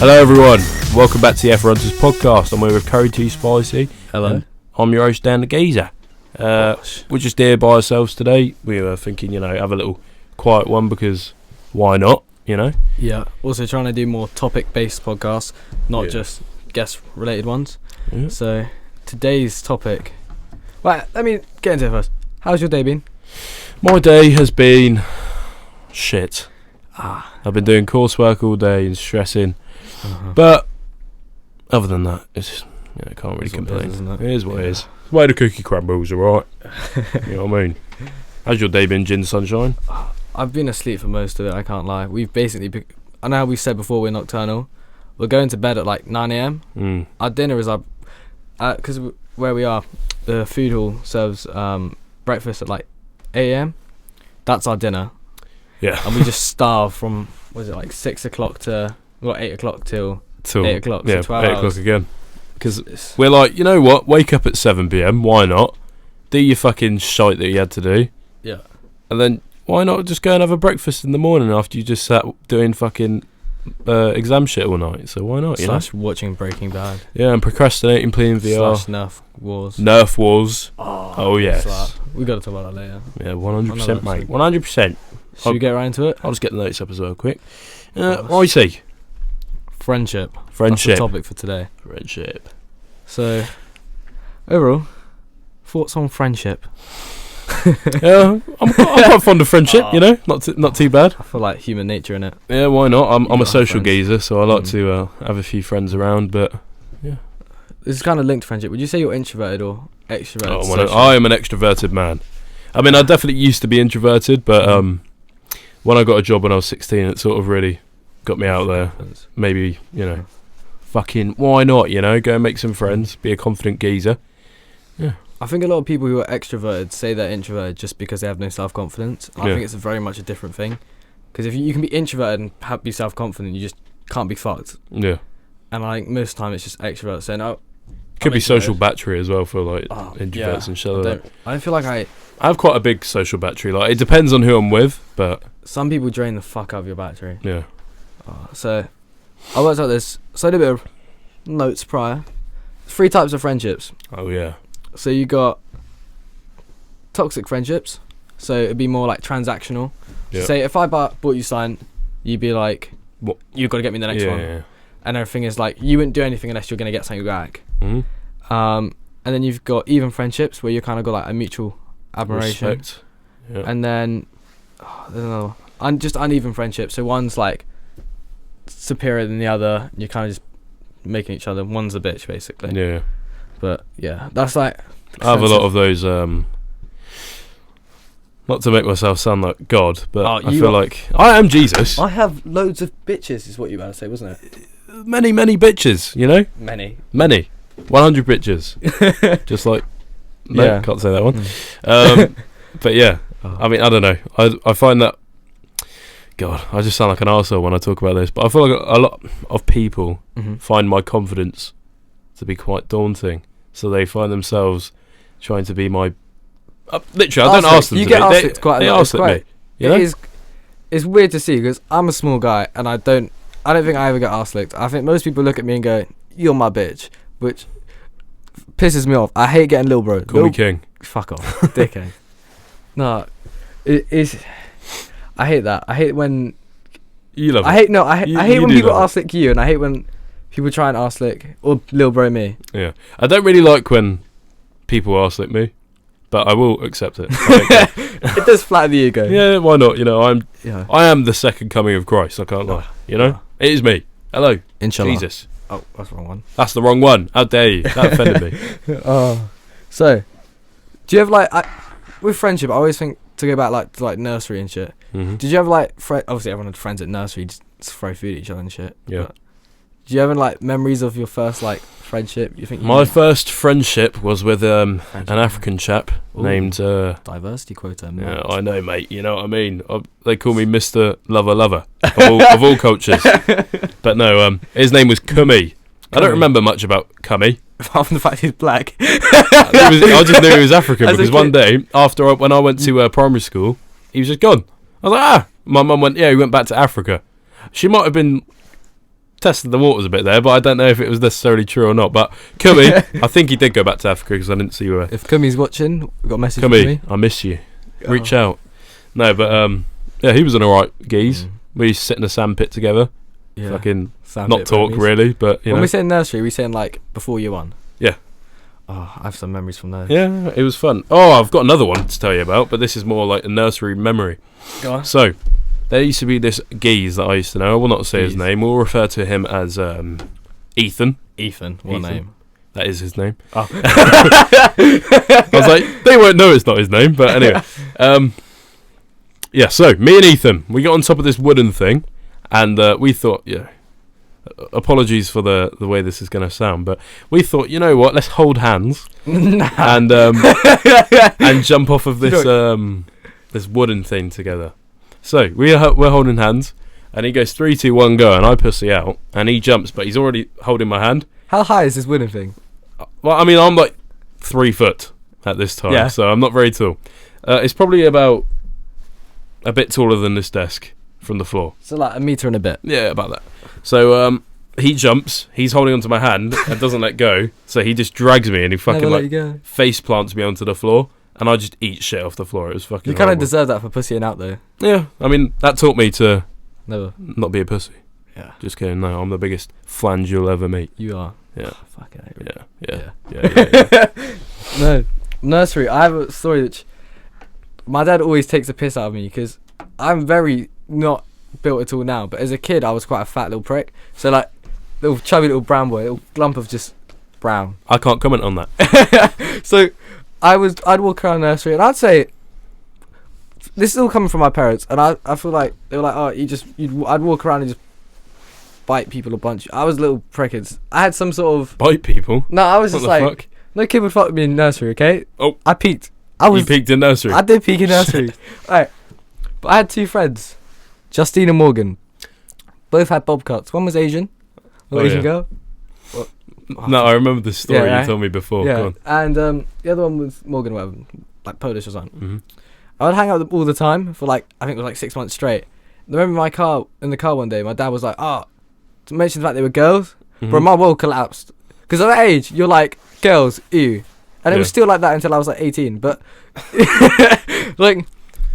Hello everyone, welcome back to the Heffer podcast. I'm here with Curry Too Spicy. Hello. I'm your host Dan the Geezer. We're just here by ourselves today. We were thinking, have a little quiet one because why not, Yeah, also trying to do more topic-based podcasts, not just guest-related ones. Yeah. So, today's topic... Right, let me get into it first. How's your day been? My day has been shit. I've been doing coursework all day and stressing. But other than that, it's just, can't really complain. It is what it is. Way the cookie crumbles, alright. You know what I mean? How's your day been, Gin Sunshine? I've been asleep for most of it, I can't lie. We've basically... I know how we said before we're nocturnal. We're going to bed at like 9 a.m. Our dinner is up... Because where we are, the food hall serves breakfast at like 8 a.m. That's our dinner. Yeah. And we just starve from, 6 o'clock to... 8 o'clock till 8 o'clock. Yeah, so 12 8 hours. o'clock again. Because we're like, you know what? Wake up at 7 p.m. Why not? Do your fucking shite that you had to do. Yeah. And then why not just go and have a breakfast in the morning after you just sat doing fucking exam shit all night? So why not? Slash watching Breaking Bad. Yeah, and procrastinating, playing VR. Slash Nerf Wars. Nerf Wars. Oh yes. We got to talk about that later. Yeah, 100%, mate. 100%. Should we get right into it? I'll just get the notes up as well, quick. Righty. Friendship. That's the topic for today. Friendship. So, overall, thoughts on friendship? Yeah, I'm quite fond of friendship. Not too bad. I feel like human nature in it. Yeah, why not? I'm a social geezer, so I like to have a few friends around. But yeah, this is kind of linked to friendship. Would you say you're introverted or extroverted? I am an extroverted man. I mean, I definitely used to be introverted, but when I got a job when I was 16, it sort of really got me out there. Maybe, fucking why not, go and make some friends, be a confident geezer. Yeah. I think a lot of people who are extroverted say they're introverted just because they have no self-confidence. I think it's very much a different thing. Because if you can be introverted and be self-confident, you just can't be fucked. Yeah. And most of the time it's just extroverts saying, could be social battery as well for introverts and shit like that. I don't feel like I have quite a big social battery. Like, it depends on who I'm with, but some people drain the fuck out of your battery. Yeah. So I worked out this. So I did a bit of notes prior. 3 types of friendships. Oh yeah. So you got toxic friendships. So it'd be more like transactional. Yep. So say if I bought you something, you'd be like, "What? You've got to get me the next one." Yeah. And everything is like, you wouldn't do anything unless you're going to get something back. Mm-hmm. And then you've got even friendships where you kind of got like a mutual admiration. Respect. Yep. And then there's another one. Just uneven friendships. So one's like superior than the other. You're kind of just making each other. One's a bitch, basically. Yeah. But yeah, that's like. I have a lot of those. Not to make myself sound like God, but I feel like I am Jesus. I have loads of bitches, is what you were about to say, wasn't it? Many bitches, Many. 100 bitches. Just like. No, Yeah. can't say that one. But yeah, I mean, I don't know. I find that. God, I just sound like an arsehole when I talk about this, but I feel like a lot of people find my confidence to be quite daunting. So they find themselves trying to be my... literally, I don't ask them to get be. Asked quite a they lot. ask me. It's weird to see because I'm a small guy and I don't think I ever get ass licked. I think most people look at me and go, "You're my bitch," which pisses me off. I hate getting little bro. Call me king. Fuck off, dickhead. No, it is... I hate that. I hate when... You love it. I hate when people ass lick you, and I hate when people try and ass lick or little bro me. Yeah. I don't really like when people ass lick me, but I will accept it. It does flatter the ego. Yeah, why not? I am the second coming of Christ, I can't lie. It is me. Hello. Inshallah. Jesus. Oh, that's the wrong one. That's the wrong one. How dare you? That offended me. So, do you have with friendship, I always think to go back to nursery and shit. Mm-hmm. Did you have obviously everyone had friends at nursery, just throw food at each other and shit. Yeah. Do you have memories of your first friendship? You think my first friendship was with an African chap named diversity quota. Yeah, I know, mate. You know what I mean. They call me Mr. Lover of all cultures. But no, his name was Kumi. I don't remember much about Kumi. Apart from the fact he's black. I just knew he was African because one day when I went to primary school, he was just gone. I was like, my mum went, yeah, he went back to Africa. She might have been tested the waters a bit there, but I don't know if it was necessarily true or not. But Kumi, I think he did go back to Africa because I didn't see where. If Kumi's watching, we've got a message Kumi, from me. I miss you. Reach out. No, but yeah, he was an alright geese. We used to sit in a sandpit together. Yeah. Fucking Sandpit not talk memories. really, but When we say nursery, we saying like before year 1. Yeah. Oh, I have some memories from those. Yeah, it was fun. Oh, I've got another one to tell you about, but this is more like a nursery memory. Go on. So, there used to be this geese that I used to know. I will not say his Geese. name. We'll refer to him as Ethan. Ethan. What Ethan. name? That is his name. Oh. I was like, they won't know it's not his name, but anyway. Yeah, so me and Ethan, we got on top of this wooden thing, and we thought, yeah, apologies for the way this is going to sound, but we thought, you know what, let's hold hands and jump off of this this wooden thing together. So we're holding hands, and he goes 3, 2, 1, go, and I pussy out, and he jumps, but he's already holding my hand. How high is this wooden thing? Well, I mean, I'm like 3 foot at this time, Yeah. so I'm not very tall. It's probably about a bit taller than this desk from the floor. So like a metre and a bit. Yeah, about that. So he jumps, he's holding onto my hand and doesn't let go, so he just drags me and he fucking Never let like you go. face plants me onto the floor, and I just eat shit off the floor. It was fucking You kind of horrible. deserve that for pussying out though. Yeah, I mean, that taught me to Never. not be a pussy. Yeah. Just kidding, no, I'm the biggest flange you'll ever meet. You are. Yeah. Oh, fucking hate it. Yeah. No. Nursery. I have a story which my dad always takes a piss out of me because I'm very not built at all now. But as a kid, I was quite a fat little prick. So like, little chubby little brown boy, little lump of just brown. I can't comment on that. So I'd walk around nursery and I'd say, this is all coming from my parents, and I feel like they were like, oh, I'd walk around and just bite people a bunch. I was little prickers. I had some sort of Bite people? no. I was What just the like, fuck? no kid would fuck with me in nursery. Okay. Oh. I peaked. I You peaked in nursery? I did peak in nursery. Alright. But I had 2 friends, Justine and Morgan. Both had bob cuts. One was Asian. Asian yeah. girl. No, I remember the story Yeah, you told me before. Yeah. Go on. And the other one was Morgan, whatever, like Polish or something. Mm-hmm. I would hang out with them all the time for like, I think it was like 6 months straight. I remember in the car one day, my dad was like, to mention the fact they were girls, bro, my world collapsed. Because at that age, you're like, girls, ew. And it was still like that until I was like 18. But, like,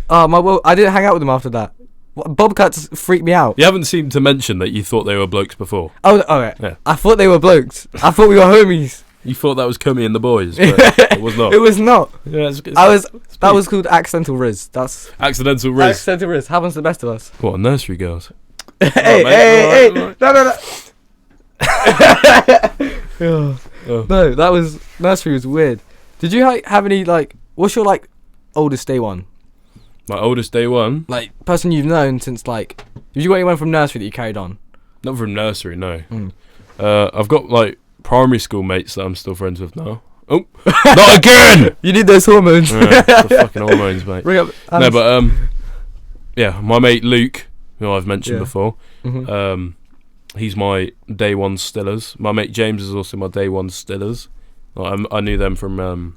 my world, I didn't hang out with them after that. Bobcats freaked me out. You haven't seemed to mention that you thought they were blokes before. Oh, alright. Yeah. I thought they were blokes. I thought we were homies. You thought that was Kumi and the boys, but it was not. It was not. Yeah, That was called accidental riz. That's accidental riz. accidental riz. Happens to the best of us. What, nursery girls? Hey, mate, hey, alright, no. Oh. No, that was nursery was weird. Did you have any like? What's your like oldest day one? My oldest day one? Like person you've known since like? Did you got anyone from nursery that you carried on? Not from nursery, no. Mm. I've got like primary school mates that I'm still friends with now. Oh, not again! You need those hormones. Yeah, the fucking hormones, mate. Bring up. No, but yeah, my mate Luke, who I've mentioned before, Mhm. he's my day one stillers. My mate James is also my day one stillers. I knew them from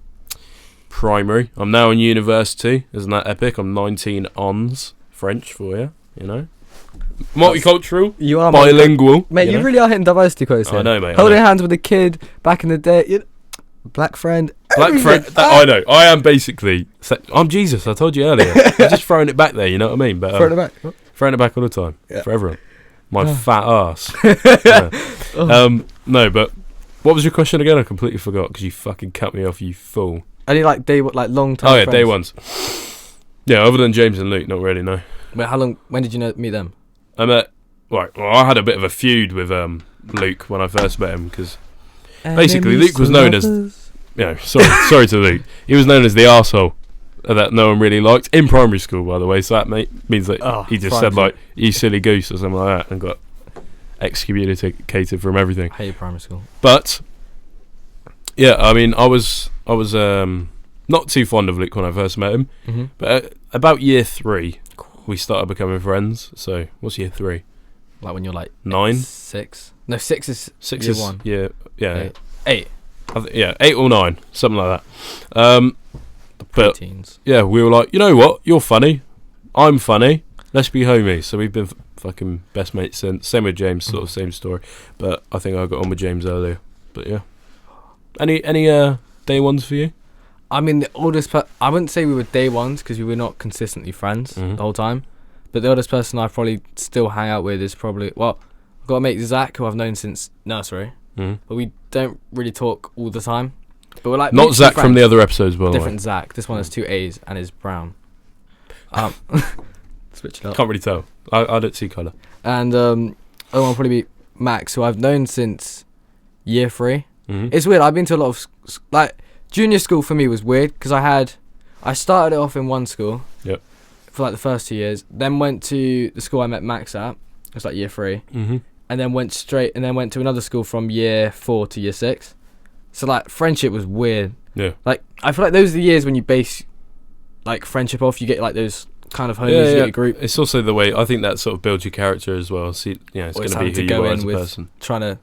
primary. I'm now in university. Isn't that epic? I'm 19 ons French for you. You know, multicultural, You are bilingual. mate. You know? really are hitting diversity quotes here. I know, mate. Holding hands with a kid back in the day. Black friend. Black friend. everything. I know. I am basically. I'm Jesus. I told you earlier. I'm just throwing it back there. You know what I mean? But Throw it back. throwing it back all the time Yeah. for everyone. My Oh. fat ass. Oh. No, but what was your question again? I completely forgot because you fucking cut me off. You fool. Any like long time. Oh yeah, friends? day ones. Yeah, other than James and Luke, not really. No. Wait, how long? When did you meet them? I met. Right. Well, I had a bit of a feud with Luke when I first met him because basically Luke was known as. Sorry to Luke. He was known as the arsehole that no one really liked in primary school, by the way. So that means that he just said like "you silly goose" or something like that, and got excommunicated from everything. I hate primary school. But yeah, I mean, I was not too fond of Luke when I first met him. Mm-hmm. But about year 3, we started becoming friends. So what's year 3? Like when you're like 9? 6. No, 6 is 6 year is 1. Yeah. 8. Yeah, 8 or 9, something like that. But Teens. yeah, we were like, you know what? You're funny. I'm funny. Let's be homies. So we've been fucking best mates since. Same with James, sort of same story. But I think I got on with James earlier. But yeah. Any day ones for you? I mean, the oldest. I wouldn't say we were day ones because we were not consistently friends the whole time. But the oldest person I probably still hang out with is probably I've got a mate Zach who I've known since nursery. But we don't really talk all the time. But we're like not Zach from the other episodes, by the way. Different Zach. This one has 2 A's and is brown. Switch it up. Can't really tell. I don't see colour. And other one will probably be Max, who I've known since year 3. It's weird. I've been to a lot of like junior school for me was weird because I started it off in one school. Yep. For like the first 2 years, then went to the school I met Max at. It was like year 3, and then went to another school from year 4 to year 6. So like friendship was weird. Yeah. Like I feel like those are the years when you base like friendship off. You get like those kind of homies. You get a group. It's also the way I think that sort of builds your character as well. See, it's going to be who you are as a person. Trying to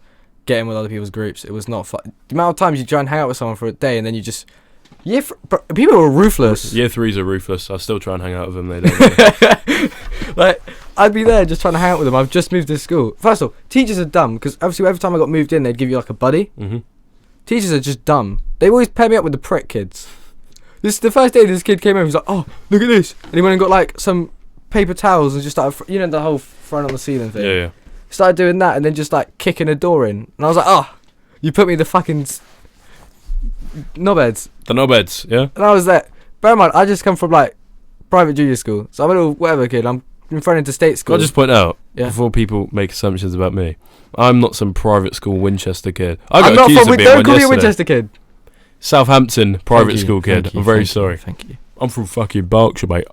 get in with other people's groups. It was not fun. The amount of times you try and hang out with someone for a day and then you just people were ruthless. Year 3s are ruthless. I still try and hang out with them. They don't. Like I'd be there just trying to hang out with them. I've just moved to school. First of all, teachers are dumb because obviously every time I got moved in, they'd give you like a buddy. Teachers are just dumb. They always pair me up with the prick kids. This is the first day this kid came over. He's like, "Oh, look at this!" And he went and got like some paper towels and just started, the whole front on the ceiling thing. Yeah. Started doing that and then just like kicking a door in. And I was like, "Oh, you put me the fucking knobheads." The knobheads, yeah. And I was there. Bear in mind, I just come from like private junior school, so I'm a little whatever kid. I'm thrown into state school. I'll just point out before people make assumptions about me, I'm not some private school Winchester kid. I'm not from don't call me a Winchester kid. Southampton private school kid. I'm very sorry. Thank you. I'm from fucking Berkshire, mate.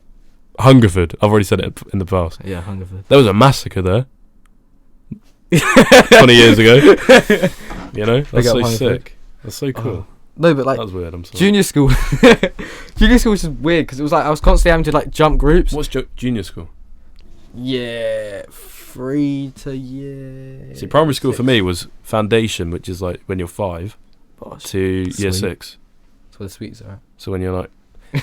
Hungerford. I've already said it in the past. Yeah, Hungerford. There was a massacre there 20 years ago. That's so sick. That's so cool. No, but like that was weird. I'm sorry. Junior school. Junior school was just weird because it was like I was constantly having to like jump groups. What's junior school? Yeah, 3 to year. See, primary school for me was foundation, which is like when you're 5 to year 6. That's where the sweets are. So when you're like,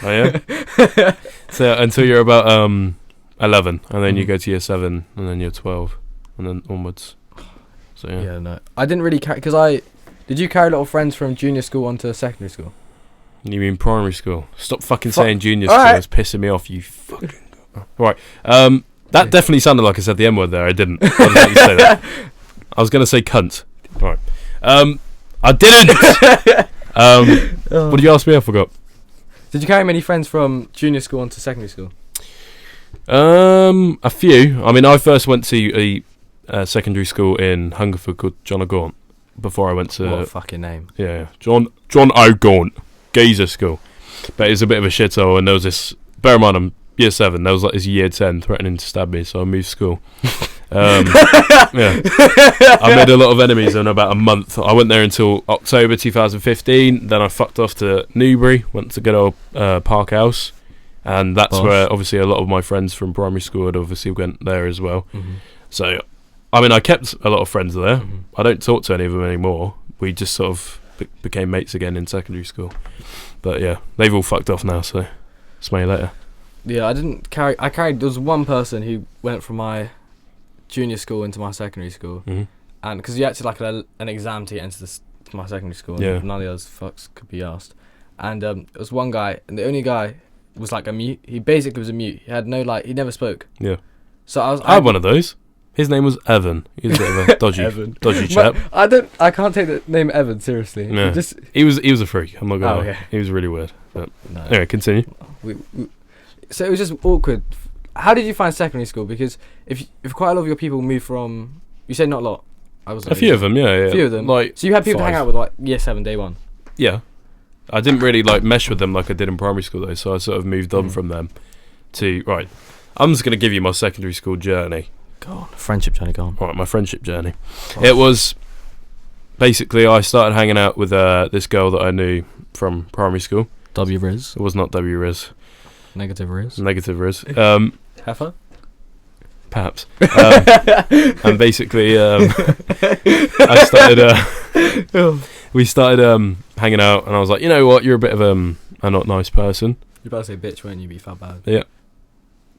oh yeah. So until you're about 11, and then you go to year 7, and then year 12, and then onwards. So yeah. Yeah, no, I didn't really carry because did you carry a lot of friends from junior school onto secondary school? You mean primary school? Stop fucking saying junior school. Right. It's pissing me off. You fucking. Right. That definitely sounded like I said the M word there. I didn't. I didn't let you say that. I was going to say cunt. Right. I didn't. What did you ask me? I forgot. Did you carry many friends from junior school onto secondary school? A few. I mean, I first went to a secondary school in Hungerford called John O'Gaunt before I went to. What a fucking name. Yeah, John O'Gaunt Geezer school. But it was a bit of a shithole, and there was this. Bear in mind, I'm year 7. There was like this year 10 threatening to stab me, so I moved school. Yeah, I made a lot of enemies in about a month. I went there until October 2015. Then I fucked off to Newbury, went to good old Park House, and that's where obviously a lot of my friends from primary school had obviously went there as well. So, I mean, I kept a lot of friends there. I don't talk to any of them anymore. We just sort of became mates again in secondary school. But yeah, they've all fucked off now, so smell you later. Yeah, I didn't carry. There was one person who went from my junior school into my secondary school, and because you had to like an exam to get into to my secondary school, and none of those fucks could be asked. And there was one guy, and the only guy was like a mute. He basically was a mute. He had no he never spoke. Yeah. So I had one of those. His name was Evan. He was a bit of a dodgy chap. I can't take the name Evan seriously. No. He was a freak. I'm not gonna lie. He was really weird. But anyway, continue. So it was just awkward. How did you find secondary school? Because if quite a lot of your people moved from, you said not a lot. I was a few of them, yeah. A few of them. Like, so you had people to hang out with like year 7, day 1. Yeah, I didn't really like mesh with them like I did in primary school though. So I sort of moved on from them to right. I'm just gonna give you my secondary school journey. Go on, friendship journey. Go on. Right, my friendship journey. Gosh. It was basically I started hanging out with this girl that I knew from primary school. W Riz. It was not W Riz. Negative Riz. Heffer? Perhaps. And basically, we started hanging out, and I was like, you know what, you're a bit of a not nice person. You're about to say bitch, weren't you? Be fat bad. Yeah.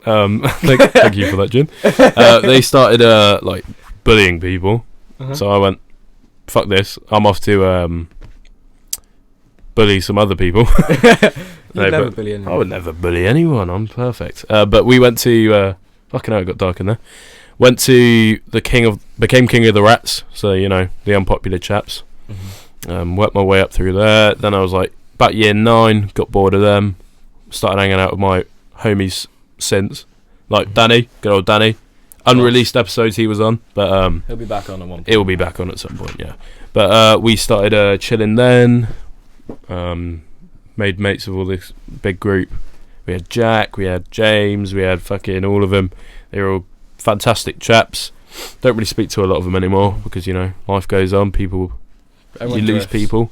Thank you for that, Jin. They started like bullying people, so I went, fuck this. I'm off to bully some other people. Never bully anyone. I would never bully anyone. I'm perfect. But we went to fucking hell, it got dark in there. Went to became king of the rats. So the unpopular chaps. Worked my way up through there. Then I was like about year 9, got bored of them. Started hanging out with my homies since, like Danny, good old Danny. Unreleased episodes he was on, but he'll be back on at one point. He'll be back on at some point, yeah. But we started chilling then. Made mates with all this big group. We had Jack, we had James, we had fucking all of them. They were all fantastic chaps. Don't really speak to a lot of them anymore because life goes on. You lose people,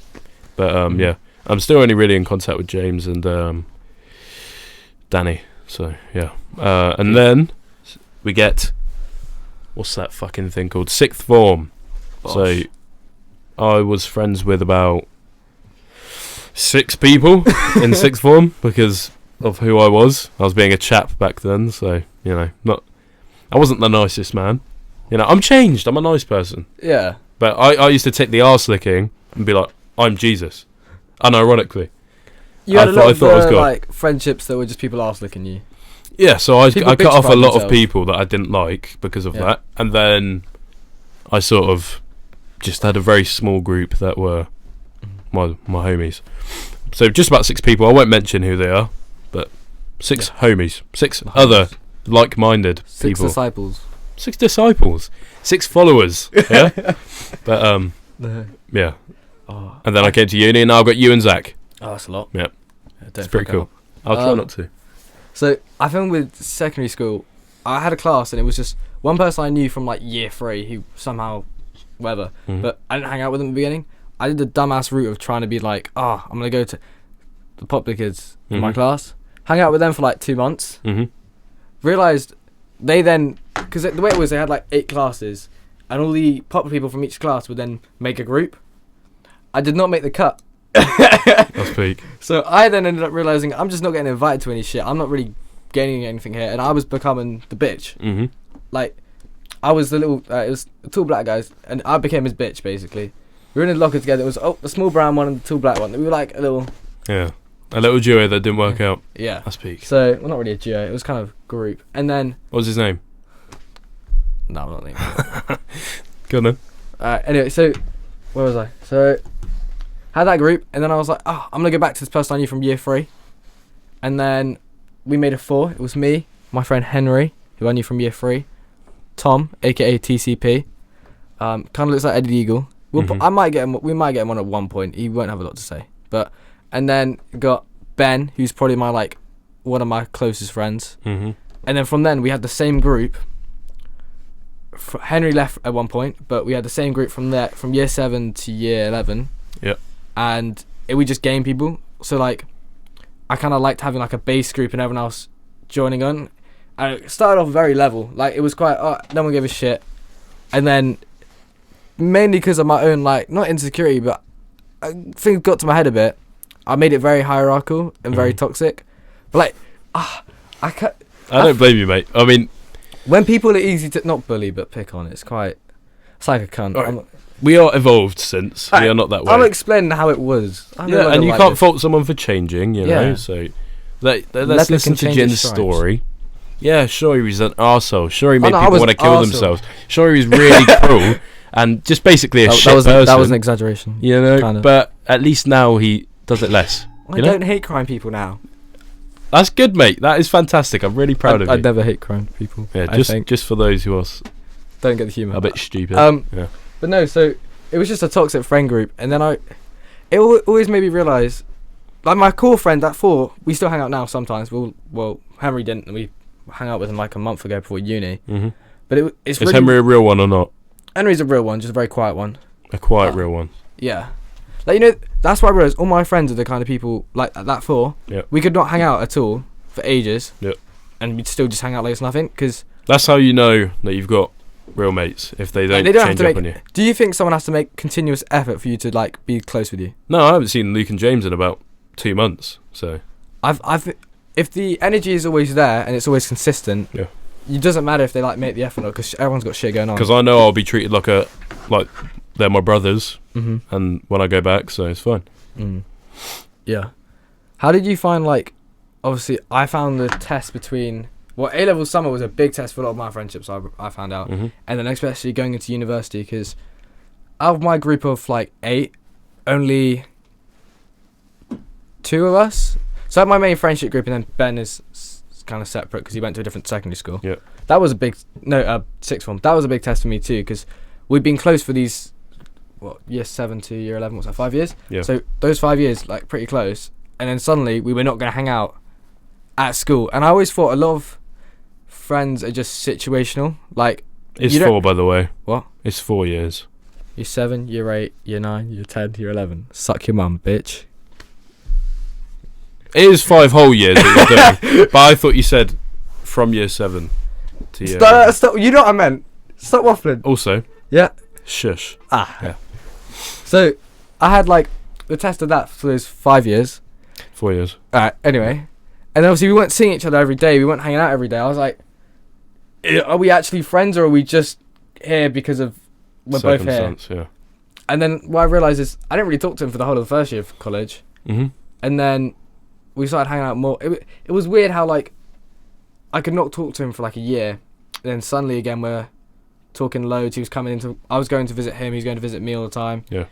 but yeah, I'm still only really in contact with James and Danny. So yeah, and then we get what's that fucking thing called? Sixth form. Bosh. So I was friends with about 6 people in sixth form because of who I was. I was being a chap back then, so I wasn't the nicest man. I'm changed. I'm a nice person. Yeah. But I used to take the arse licking and be like, I'm Jesus. Unironically. You had a lot of like friendships that were just people arse licking you. Yeah, so I cut off a lot themselves. of people that I didn't like because of that. And then I sort of just had a very small group that were my homies. So just about 6 people. I won't mention who they are, but 6 homies. 6 other like-minded 6 people. 6 disciples. 6 followers. Yeah? But, yeah. Oh. And then I came to uni and now I've got you and Zach. Oh, that's a lot. Yeah. It's pretty cool. I'll try not to. So I found with secondary school, I had a class and it was just one person I knew from like year 3 who somehow, whatever, but I didn't hang out with him at the beginning. I did the dumbass route of trying to be like, I'm going to go to the popular kids in my class, hang out with them for like 2 months, realised they then, because the way it was, they had like 8 classes and all the popular people from each class would then make a group. I did not make the cut. That's peak. So I then ended up realising I'm just not getting invited to any shit. I'm not really gaining anything here, and I was becoming the bitch. Like, I was the little, it was the tall black guys, and I became his bitch, basically. We were in the locker together. It was the small brown one and the tall black one. We were like a little... Yeah. A little duo that didn't work out. Yeah. That's peak. So, well, not really a duo. It was kind of group. And then... What was his name? No, I'm not naming it. Go on then. Anyway, so... Where was I? So... Had that group, and then I was like, I'm going to go back to this person I knew from year 3. And then we made a 4. It was me, my friend Henry, who I knew from year 3, Tom, a.k.a. TCP. Kind of looks like Eddie Eagle. We might get him on at one point. He won't have a lot to say. And then got Ben, who's probably one of my closest friends. And then from then, we had the same group. Henry left at one point, but we had the same group from year 7 to year 11. Yep. And we just game people. So I kind of liked having a base group and everyone else joining on. And it started off very level. It was quite, no one gave a shit. And then, mainly because of my own, not insecurity, but things got to my head a bit. I made it very hierarchical and very toxic. But I don't blame you, mate. I mean, when people are easy to, not bully, but pick on, it's like a cunt. Right. We are evolved since. We are not that way. I'm explaining how it was. Yeah, and you can't fault someone for changing, know. So let's listen to Jin's story. Yeah, sure he was an arsehole. Sure he made people want to kill themselves. Sure he was really cruel and just basically a shit person. That was an exaggeration. Kind of. But at least now he does it less. I don't hate crime people now. That's good, mate. That is fantastic. I'm really proud of you. I never hate crime people. Yeah, just for those who are don't get the humour. A bit stupid. Yeah. But no, so it was just a toxic friend group, and then it always made me realise, my core friend at 4, we still hang out now sometimes. Well, Henry didn't, and we hung out with him a month ago before uni. But it's is Henry a real one or not? Henry's a real one, just a very quiet one. A quiet real one. Yeah. That's why I realised all my friends are the kind of people, at that 4, we could not hang out at all for ages. Yep. And we'd still just hang out like it's nothing, because... That's how you know that you've got real mates, if they don't change up on you. Do you think someone has to make continuous effort for you to, be close with you? No, I haven't seen Luke and James in about 2 months, so... if the energy is always there and it's always consistent, it doesn't matter if they like make the effort because everyone's got shit going on. Because I know I'll be treated like they're my brothers, and when I go back, so it's fine. Yeah. How did you find, like, obviously I found the test between, well, A-level summer was a big test for a lot of my friendships, I found out, and then especially going into university, because out of my group of like 8, only 2 of us. So I have my main friendship group, and then Ben is kind of separate because he went to a different secondary school. Yeah. That was a big, sixth form. That was a big test for me too, because we've been close for these, year 7 to year 11, what's that, 5 years? Yeah. So those 5 years, like, pretty close. And then suddenly we were not going to hang out at school. And I always thought a lot of friends are just situational. Like, it's 4, by the way. What? It's 4 years. Year 7, year 8, year 9, year 10, year 11. Suck your mum, bitch. It is 5 whole years that you're doing. But I thought you said from year 7 to year 11. Stop, you know what I meant. Stop waffling. Also. Yeah. Shush. Yeah. So, I had, like, the test of that for those 5 years. 4 years. Alright, anyway. And obviously we weren't seeing each other every day. We weren't hanging out every day. I was like, are we actually friends, or are we just here because of we're both here? Yeah. And then what I realised is I didn't really talk to him for the whole of the first year of college. And then we started hanging out more. It was weird how, like, I could not talk to him for like a year. And then suddenly again we're talking loads. He was coming into, I was going to visit him. He was going to visit me all the time. Yeah.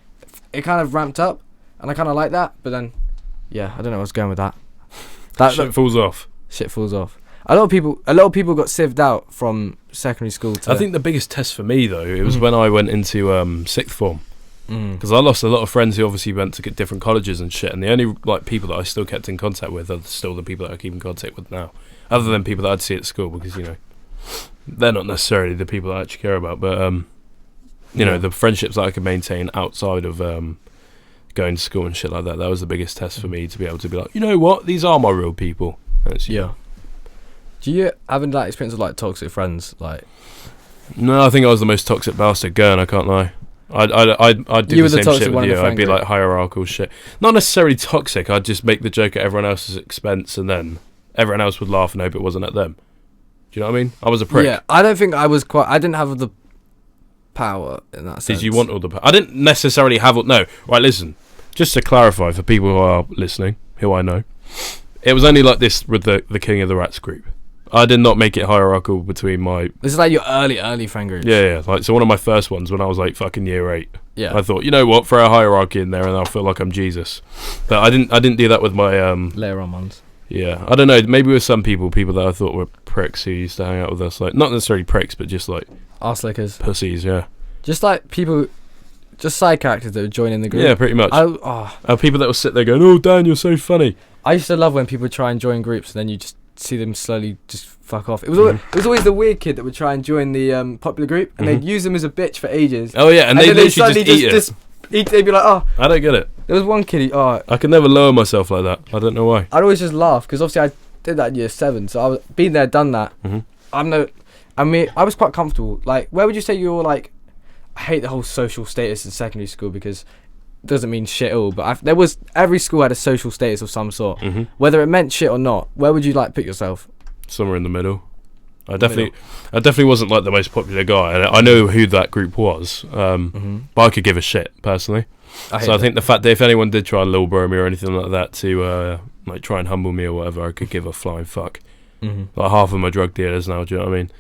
It kind of ramped up, and I kind of like that. But then, yeah, I don't know where I was going with that. Shit falls off. Shit falls off. A lot of people got sieved out from secondary school. I think the biggest test for me, though, it was when I went into sixth form. Because I lost a lot of friends who obviously went to different colleges and shit, and the only like people that I still kept in contact with are still the people that I keep in contact with now, other than people that I'd see at school, because, you know, they're not necessarily the people that I actually care about, but you know, the friendships that I could maintain outside of going to school and shit like that, that was the biggest test for me, to be able to be like, you know what, these are my real people. Yeah. Do you have that experience of, like, toxic friends? Like, no, I think I was the most toxic bastard going, I can't lie. I'd do the same shit with you. I'd be like hierarchical shit. Not necessarily toxic. I'd just make the joke at everyone else's expense, and then everyone else would laugh and hope it wasn't at them. Do you know what I mean? I was a prick. Yeah, I don't think I was quite. I didn't have the power in that sense. Did you want all the power? I didn't necessarily have. No, right. Listen, just to clarify for people who are listening, who I know, it was only like this with the King of the Rats group. I did not make it hierarchical between my... This is like your early friend groups. Yeah. Like, so one of my first ones when I was like fucking year 8. Yeah. I thought, you know what, throw a hierarchy in there and I'll feel like I'm Jesus. But I didn't do that with my... later on ones. Yeah. I don't know, maybe with some people that I thought were pricks who used to hang out with us. Like, not necessarily pricks, but just like... arse lickers. Pussies, yeah. Just like people... just side characters that would join in the group. Yeah, pretty much. People that will sit there going, oh, Dan, you're so funny. I used to love when people would try and join groups and then you just see them slowly just fuck off. It was always the weird kid that would try and join the popular group, and they'd use them as a bitch for ages. Oh yeah, and they literally just eat it. They'd be like, oh. I don't get it. There was one kid, I could never lower myself like that. I don't know why. I'd always just laugh, because obviously I did that in year 7, so I was been there, done that. I was quite comfortable. Like, where would you say you were, like, I hate the whole social status in secondary school, because doesn't mean shit all, but every school had a social status of some sort, whether it meant shit or not. Where would you like put yourself? Somewhere in the middle. I definitely wasn't like the most popular guy. I know who that group was, but I could give a shit personally. I think the fact that if anyone did try and lil bro me or anything like that to like try and humble me or whatever, I could give a flying fuck. Like half of them are drug dealers now. Do you know what I mean?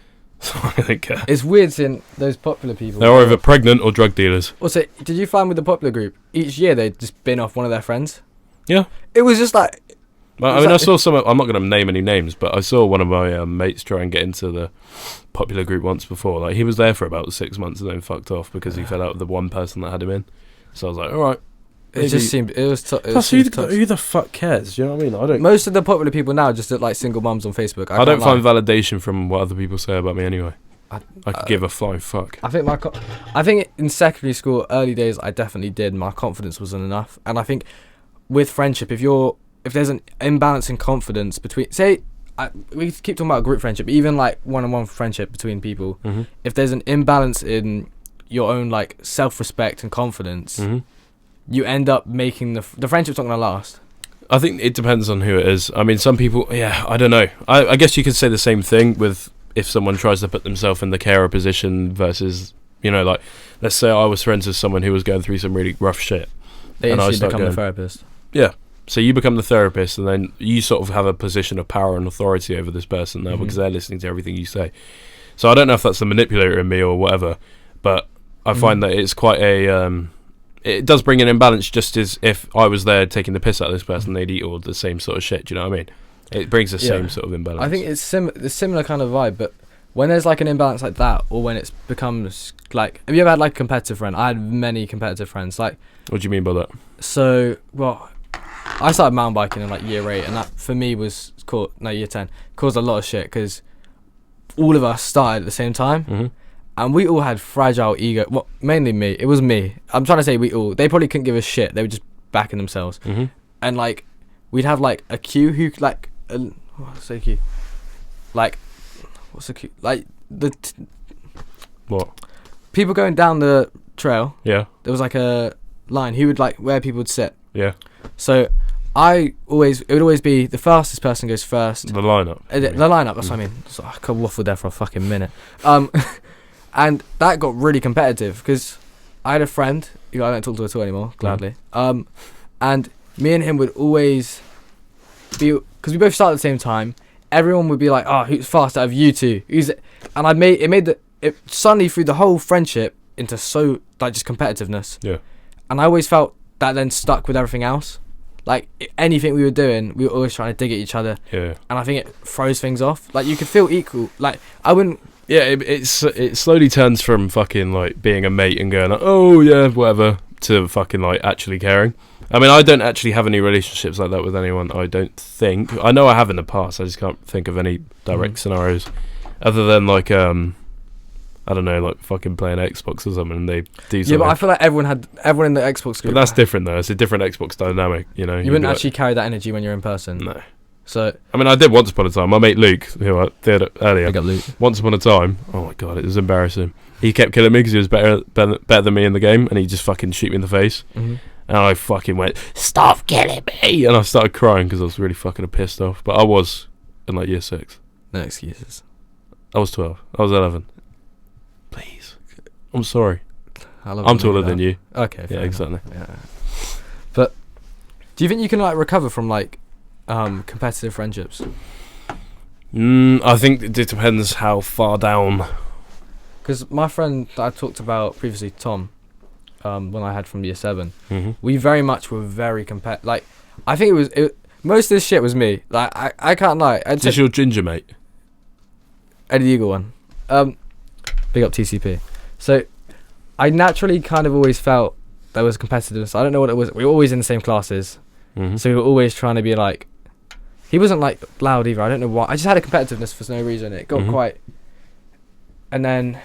So I think it's weird seeing those popular people. They're either pregnant or drug dealers. Also, did you find with the popular group each year they'd just bin off one of their friends? Yeah, it was just like. I saw some. I'm not going to name any names, but I saw one of my mates try and get into the popular group once before. Like, he was there for about 6 months and then fucked off because he fell out with the one person that had him in. So I was like, all right. It just seemed it was. Plus, who the fuck cares? Do you know what I mean? I don't. Most of the popular people now just look like single mums on Facebook. I don't find validation from what other people say about me anyway. I could give a flying fuck. I think in secondary school, early days, I definitely did. My confidence wasn't enough, and I think with friendship, if there's an imbalance in confidence between, we keep talking about group friendship, even like one-on-one friendship between people. If there's an imbalance in your own like self-respect and confidence, you end up making the friendship's not gonna last. I think it depends on who it is. I mean, some people, I don't know. I guess you could say the same thing with if someone tries to put themselves in the carer position versus, like, let's say I was friends with someone who was going through some really rough shit. They instantly become a therapist. Yeah. So you become the therapist, and then you sort of have a position of power and authority over this person now because they're listening to everything you say. So I don't know if that's the manipulator in me or whatever, but I find that it's quite a... it does bring an imbalance, just as if I was there taking the piss out of this person, they'd eat all the same sort of shit. Do you know what I mean? It brings the same sort of imbalance. I think it's the similar kind of vibe, but when there's like an imbalance like that, or when it becomes like... Have you ever had like a competitive friend? I had many competitive friends. Like, what do you mean by that? So, well... I started mountain biking in like year 8, and that for me was year 10, caused a lot of shit because all of us started at the same time, and we all had fragile ego. Well, mainly me. It was me. I'm trying to say we all. They probably couldn't give a shit. They were just backing themselves, and like we'd have like a queue who like what's a queue? Like what's a queue? Like what? People going down the trail. Yeah. There was like a line. Who would like where people would sit. Yeah. So it would always be the fastest person goes first. The lineup. The lineup, that's what I mean. So I could waffle there for a fucking minute. And that got really competitive because I had a friend who I don't talk to at all anymore, gladly. And me and him would always be, because we both started at the same time, everyone would be like, oh, who's fast out of you two? And it suddenly threw the whole friendship into so, like, just competitiveness. Yeah. And I always felt that then stuck with everything else. Like, anything we were doing, we were always trying to dig at each other. Yeah. And I think it throws things off. Like, you could feel equal. Like, I wouldn't... Yeah, it slowly turns from fucking, like, being a mate and going, like, oh, yeah, whatever, to fucking, like, actually caring. I mean, I don't actually have any relationships like that with anyone, I don't think. I know I have in the past, I just can't think of any direct scenarios. Other than, like, I don't know, like fucking playing Xbox or something, and they do something. Yeah, but I feel like everyone in the Xbox group. But that's different though. It's a different Xbox dynamic, you know. You wouldn't actually carry that energy when you're in person. No. So I mean, I did once upon a time. My mate Luke, who I did earlier. Big up Luke. Once upon a time. Oh my god, it was embarrassing. He kept killing me because he was better than me in the game, and he just fucking shoot me in the face. And I fucking went, "Stop killing me!" And I started crying because I was really fucking pissed off. But I was in like year 6. No excuses. I was 12. I was 11. Please. I'm sorry. I'm taller than you. Okay. Yeah, exactly. Yeah. But do you think you can like recover from like competitive friendships? I think it depends how far down. Because my friend that I talked about previously, Tom, when I had from year 7, we very much were very competitive. Like, I think most of this shit was me. Like, I can't lie. Is this your ginger mate? Eddie the Eagle one. Big up TCP. So, I naturally kind of always felt there was competitiveness. I don't know what it was. We were always in the same classes. So we were always trying to be like... He wasn't like loud either. I don't know why. I just had a competitiveness for no reason. It got quite... And then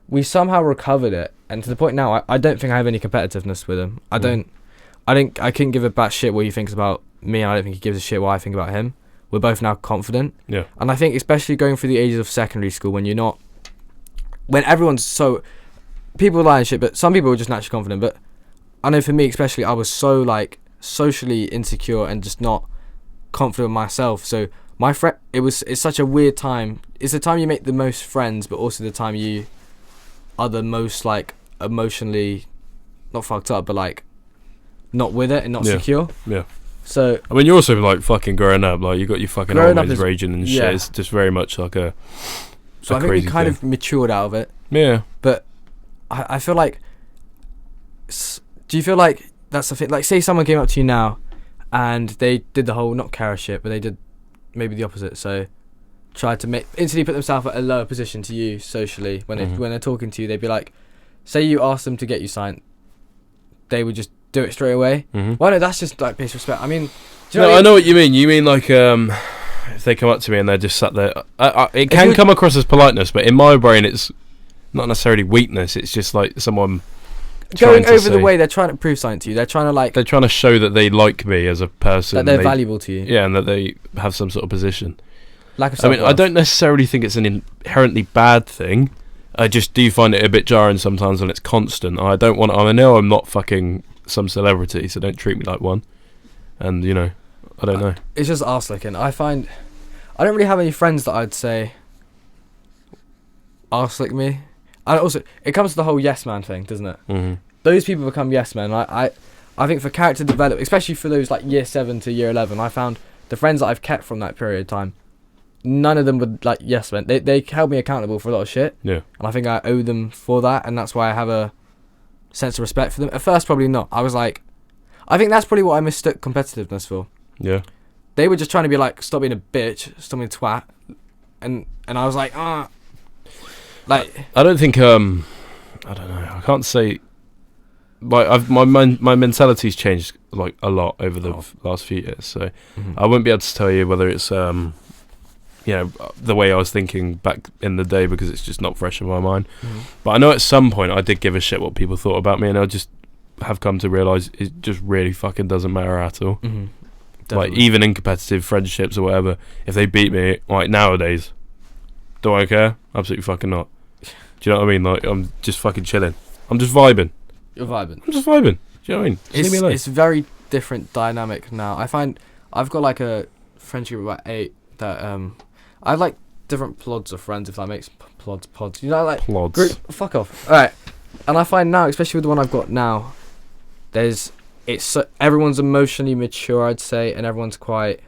we somehow recovered it. And to the point now, I don't think I have any competitiveness with him. I couldn't give a bat shit what he thinks about me, and I don't think he gives a shit what I think about him. We're both now confident. Yeah. And I think especially going through the ages of secondary school when you're not... When everyone's so... People lie and shit, but some people are just naturally confident. But I know for me especially, I was so like socially insecure and just not confident with myself. So my friend, it's such a weird time. It's the time you make the most friends, but also the time you are the most like emotionally not fucked up, but like not with it and not secure. Yeah. So I mean, you're also like fucking growing up. Like you got your fucking hormones raging and shit. It's just very much like a. So I think we kind of matured out of it. Yeah. But I feel like. Do you feel like that's the thing? Like, say someone came up to you now, and they did the whole not care shit, but they did maybe the opposite. So, tried to instantly put themselves at a lower position to you socially when they're talking to you. They'd be like, say you asked them to get you signed, they would just do it straight away. Well, no, that's just like disrespect. I mean, I know what you mean. You mean like if they come up to me and they're just sat there, it can come across as politeness, but in my brain, it's not necessarily weakness. It's just like someone. Going over the way they're trying to prove something to you. They're trying to show that they like me as a person. That they're valuable to you. Yeah, and that they have some sort of position. Lack of self-worth. I mean, I don't necessarily think it's an inherently bad thing. I just do find it a bit jarring sometimes when it's constant. I know I'm not fucking some celebrity, so don't treat me like one. and you know, I don't know. It's just arse licking. I find I don't really have any friends that I'd say arse lick me. And also, it comes to the whole yes man thing, doesn't it? Mm-hmm. Those people become yes men. I think for character development, especially for those like year 7 to year 11, I found the friends that I've kept from that period of time, none of them would like yes men. They held me accountable for a lot of shit. Yeah. And I think I owe them for that, and that's why I have a sense of respect for them. At first, probably not. I was like, I think that's probably what I mistook competitiveness for. Yeah. They were just trying to be like, stop being a bitch, stop being a twat, and I was like, like I don't think I don't know. I can't say. Like my mentality's changed like a lot over the last few years, so I wouldn't be able to tell you whether it's you know, the way I was thinking back in the day, because it's just not fresh in my mind. But I know at some point I did give a shit what people thought about me, and I just have come to realise it just really fucking doesn't matter at all. Like even in competitive friendships or whatever, if they beat me, like nowadays, do I care? Absolutely fucking not. Do you know what I mean? Like I'm just fucking chilling. I'm just vibing. You're vibing. I'm just vibing. Do you know what I mean? Just leave me alone. It's very different dynamic now. I find I've got like a friendship of about 8 that I have like different plods of friends, if that makes pods. You know, like plods. Group, fuck off. All right. And I find now, especially with the one I've got now, everyone's emotionally mature, I'd say, and everyone's quite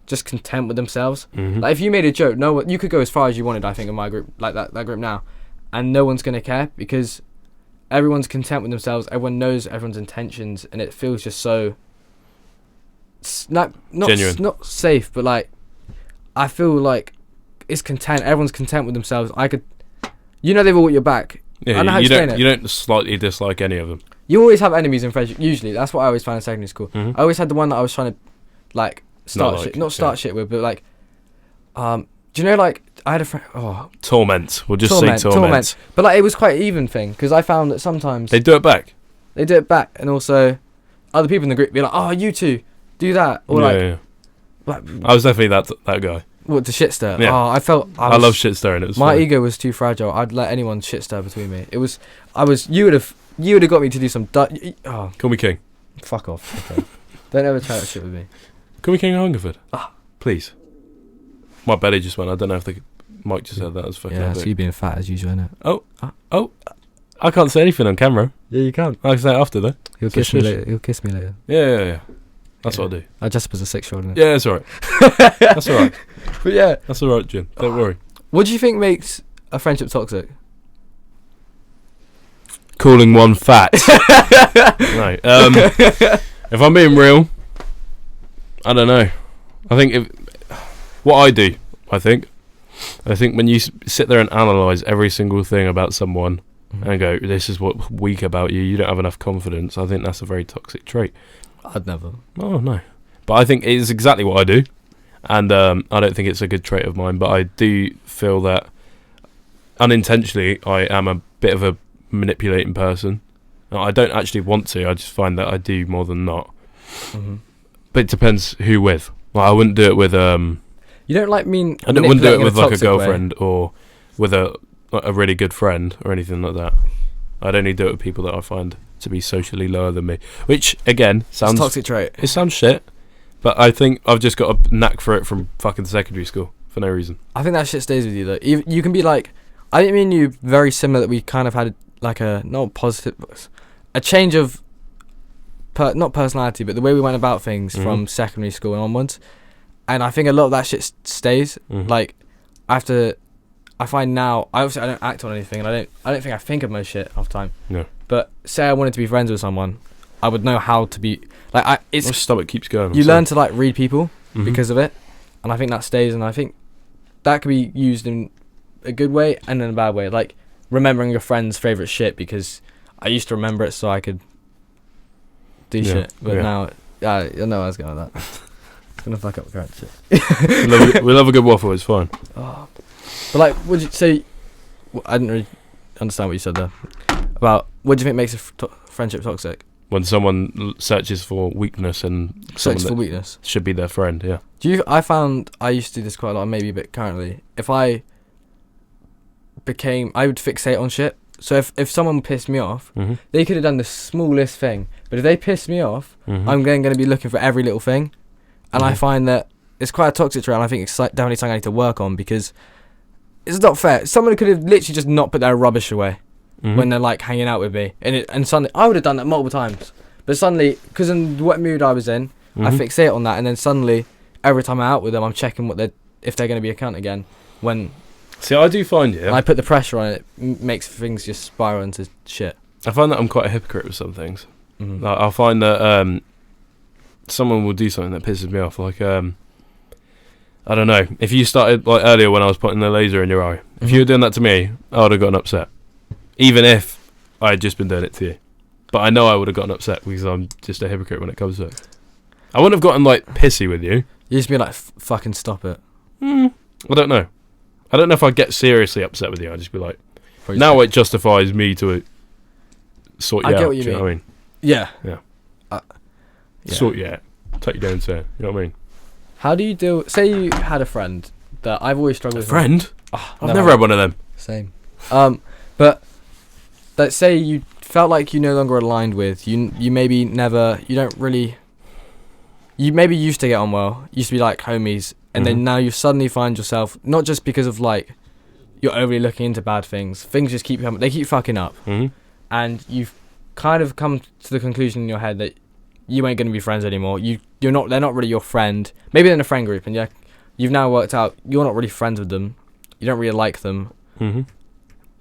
just content with themselves. Like if you made a joke, you could go as far as you wanted. I think in my group, like that group now, and no one's gonna care because everyone's content with themselves. Everyone knows everyone's intentions, and it feels just so not genuine, not safe, but like I feel like it's content. Everyone's content with themselves. They've all got your back. Yeah, I know how to explain it. You don't slightly dislike any of them. You always have enemies in friendship. Usually, that's what I always found in secondary school. I always had the one that I was trying to like start shit with, but like, do you know, like I had a friend. Torment. We'll just say torment. But like, it was quite an even thing because I found that sometimes they do it back. And also other people in the group be like, "Oh, you two do that," or like, I was definitely that guy. What, to shit stir? Yeah. Oh, I love shit stirring. It was my funny. ego was too fragile. I'd let anyone shit stir between me. You would have got me to do some. Call me king. Fuck off. Okay. Don't ever try that shit with me. Call me king of Hungerford. Please. My belly just went. I don't know if the mic just said that. Was fucking epic. So you being fat as usual, innit? Oh. I can't say anything on camera. Yeah, you can. I can say it after though. He'll kiss me later. Yeah. That's what I do. I dress up as a 6-year-old, innit? Yeah, that's alright. That's alright. But yeah. That's alright, Jim. Don't worry. What do you think makes a friendship toxic? Calling one fat. No. If I'm being real, I don't know. I think I think when you sit there and analyse every single thing about someone and go, this is what's weak about you, you don't have enough confidence, I think that's a very toxic trait. I'd never. Oh, no. But I think it is exactly what I do. And I don't think it's a good trait of mine, but I do feel that unintentionally I am a bit of a manipulating person. I don't actually want to, I just find that I do more than not. But it depends who with. Like, I wouldn't do it with you don't like mean I wouldn't do it with like a girlfriend or with a really good friend or anything like that. I'd only do it with people that I find to be socially lower than me, which again sounds toxic trait. It sounds shit, but I think I've just got a knack for it from fucking secondary school for no reason. I think that shit stays with you though. You can be like, I think me and you very similar, that we kind of had like a not positive, a change of not personality, but the way we went about things from secondary school and onwards. And I think a lot of that shit stays. Like I find now, I don't act on anything, and I don't think I think of most shit half the time. No. But say I wanted to be friends with someone, I would know how to be like. My stomach keeps going. You learn to like read people because of it, and I think that stays. And I think that could be used in a good way and in a bad way. Like remembering your friend's favorite shit, because I used to remember it so I could do shit, but now I know I was going with that. It's gonna fuck up the current shit. we love a good waffle. It's fine. But like, would you say? I didn't really understand what you said there. About what do you think makes a friendship toxic? When someone searches for weakness and searches for weakness should be their friend. Yeah. I found I used to do this quite a lot, maybe a bit currently. If I would fixate on shit. So if someone pissed me off, they could have done the smallest thing, but But if they piss me off, Mm-hmm. I'm then going to be looking for every little thing. And I find that it's quite a toxic trait, and I think it's definitely something I need to work on, because it's not fair. Someone could have literally just not put their rubbish away when they're like hanging out with me, and suddenly I would have done that multiple times. But suddenly, because in what mood I was in, I fixate on that, and then suddenly every time I'm out with them, I'm checking if they're going to be a cunt again. See, I do find I put the pressure on it, makes things just spiral into shit. I find that I'm quite a hypocrite with some things. Mm-hmm. Like, I'll find that someone will do something that pisses me off. Like, I don't know. If you started, like, earlier when I was putting the laser in your eye, if you were doing that to me, I would have gotten upset. Even if I had just been doing it to you. But I know I would have gotten upset because I'm just a hypocrite when it comes to it. I wouldn't have gotten, like, pissy with you. You just be like, fucking stop it. I don't know. I don't know if I'd get seriously upset with you. I'd just be like, now it justifies me to sort you out. I get what you do mean. You know what I mean? Yeah. Yeah. Yeah. Sort you out. Take you downstairs. You know what I mean? How do you deal... Say you had a friend that I've always struggled with. Friend? Oh, I've never had one of them. Same. But let's say you felt like you no longer aligned with, you maybe never, you don't really, you maybe used to get on well, used to be like homies, and then now you suddenly find yourself, not just because of like, you're overly looking into bad things just keep, they keep fucking up, and you've kind of come to the conclusion in your head that you ain't going to be friends anymore, they're not really your friend, maybe they're in a friend group, and you've now worked out, you're not really friends with them, you don't really like them,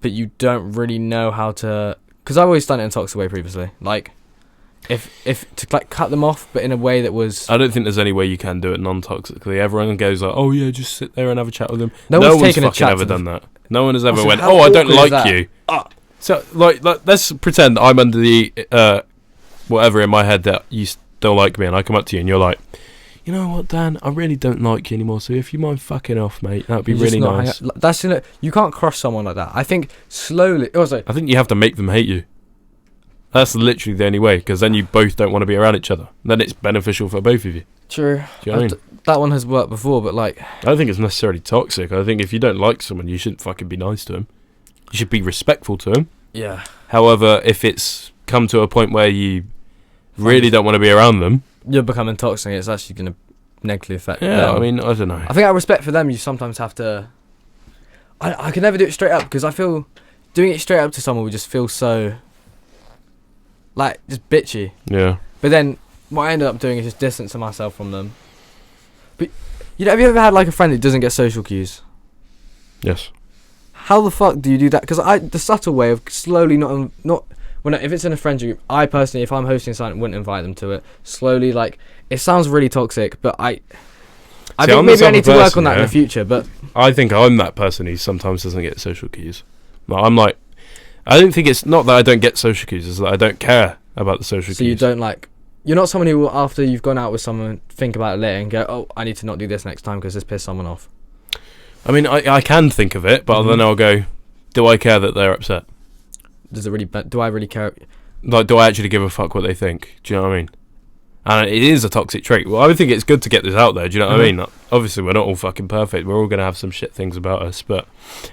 but you don't really know how to, because I've always done it in a toxic way previously, like if to like cut them off, but in a way that was, I don't think there's any way you can do it non-toxically. Everyone goes like, oh yeah, just sit there and have a chat with them. No one's taken a fucking chat ever to them. done that. No one has ever Also, went, how oh, I don't awkward is like that? you. So like let's pretend I'm under the whatever in my head that you still like me, and I come up to you and you're like, you know what, Dan, I really don't like you anymore, so if you mind fucking off, mate, that'd be really nice. That's you can't crush someone like that. I think slowly. Also, I think you have to make them hate you. That's literally the only way, because then you both don't want to be around each other. Then it's beneficial for both of you. True. Do you know what I mean? That one has worked before, but like, I don't think it's necessarily toxic. I think if you don't like someone, you shouldn't fucking be nice to him. You should be respectful to him. yeah, However, if it's come to a point where you really don't want to be around them, you're becoming toxic. It's actually going to negatively affect them. I mean, I don't know. I think out of respect for them, you sometimes have to. I can never do it straight up, because I feel doing it straight up to someone would just feel so, like, just bitchy. Yeah. But then what I ended up doing is just distancing myself from them. But have you ever had like a friend who doesn't get social cues? Yes. How the fuck do you do that? Because the subtle way of slowly if it's in a friend group, I personally, if I'm hosting something, wouldn't invite them to it. Slowly, like, it sounds really toxic, but I think maybe I need to work on that in the future. But I think I'm that person who sometimes doesn't get social cues. Like, I don't think it's not that I don't get social cues, it's that I don't care about the social cues. So you don't like, you're not someone who will, after you've gone out with someone, think about it later and go, oh, I need to not do this next time because this pissed someone off. I mean, I can think of it, but then I'll go, do I care that they're upset? Does it really? Do I really care? Like, do I actually give a fuck what they think? Do you know what I mean? And it is a toxic trait. Well, I would think it's good to get this out there. Do you know what I mean? Obviously, we're not all fucking perfect. We're all going to have some shit things about us. But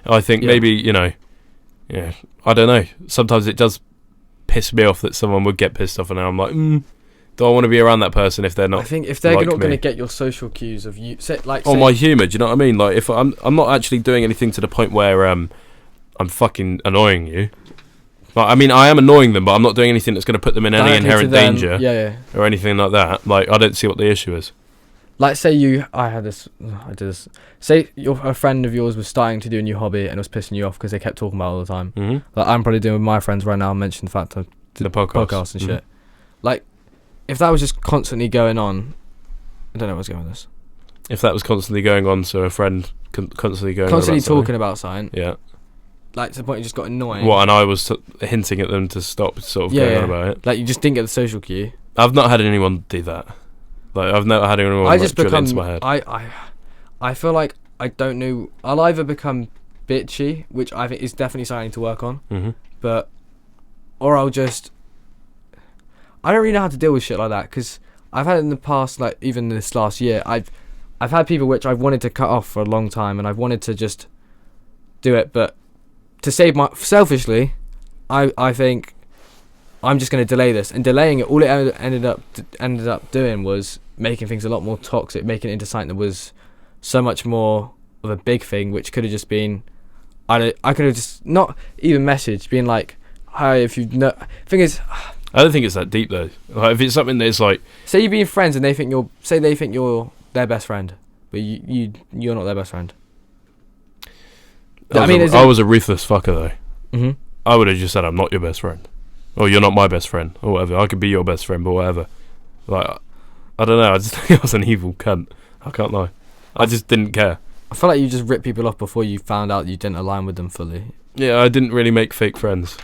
I think maybe, I don't know. Sometimes it does piss me off that someone would get pissed off, and I'm like, do I want to be around that person if they're not? I think if they're like not going to get your social cues of you, my humour. Do you know what I mean? Like, if I'm not actually doing anything to the point where I'm fucking annoying you. Like, I mean, I am annoying them, but I'm not doing anything that's going to put them in any inherent danger, or anything like that. Like, I don't see what the issue is. Like, say I did this. Say a friend of yours was starting to do a new hobby and it was pissing you off because they kept talking about it all the time. Like, I'm probably doing with my friends right now. I mentioned the fact of the podcast and shit. Like, if that was just constantly going on, I don't know where I was going with this. If that was constantly going on, so a friend constantly talking about something. Yeah. Like, to the point it just got annoying. What, and I was hinting at them to stop sort of going on about it? Like, you just didn't get the social cue. I've not had anyone do that. Like, I've never had anyone drill into my head. I feel like I don't know. I'll either become bitchy, which I think is definitely something to work on, or I'll just... I don't really know how to deal with shit like that, because I've had it in the past, like, even this last year, I've had people which I've wanted to cut off for a long time, and I've wanted to just do it, but to save selfishly, I think I'm just going to delay this, and delaying it, all it ended up doing was making things a lot more toxic, making it into something that was so much more of a big thing, which could have just been, I could have just not even messaged, being like, hi, if you know. Thing is, I don't think it's that deep though. Like, if it's something that's like, say you're being friends and they think you're their best friend, but you're not their best friend. I was a ruthless fucker though. Mm-hmm. I would have just said I'm not your best friend, or you're not my best friend, or whatever. I could be your best friend, but whatever. Like, I don't know. I just think I was an evil cunt. I can't lie. I just didn't care. I feel like you just ripped people off before you found out you didn't align with them fully. Yeah, I didn't really make fake friends.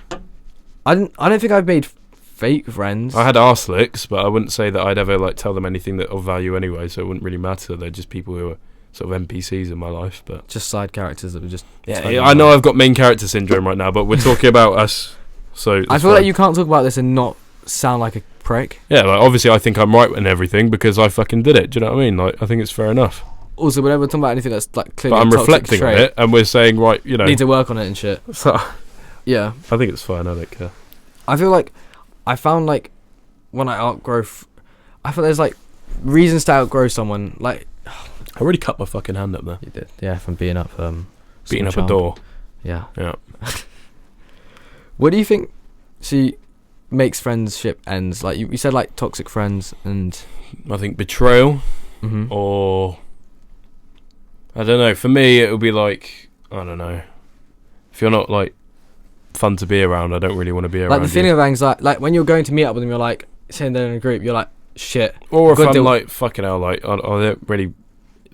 I don't think I've made fake friends. I had arse licks, but I wouldn't say that I'd ever like tell them anything that of value anyway. So it wouldn't really matter. They're just people who are sort of NPCs in my life, but just side characters that were just. Yeah, I know I've got main character syndrome right now, but we're talking about us. So I feel like you can't talk about this and not sound like a prick. Yeah, like obviously I think I'm right in everything because I fucking did it. Do you know what I mean? Like, I think it's fair enough. Also, whenever we're talking about anything that's like clearly but I'm a toxic reflecting trait, on it, and we're saying, right, you know, need to work on it and shit. So yeah, I think it's fine. I don't care. I feel like I found like when I outgrow, I feel there's like reasons to outgrow someone. Like I already cut my fucking hand up there. you did, yeah, from beating up Beating up a door. Yeah. Yeah. What do you think? She makes friendship ends. Like you said, like toxic friends, and I think betrayal, mm-hmm. or I don't know. For me, it would be like, I don't know. If you're not like fun to be around, I don't really want to be around. Like the feeling of anxiety, like when you're going to meet up with them, you're like sitting there in a group, you're like shit. Or if I'm like fucking hell, like I don't really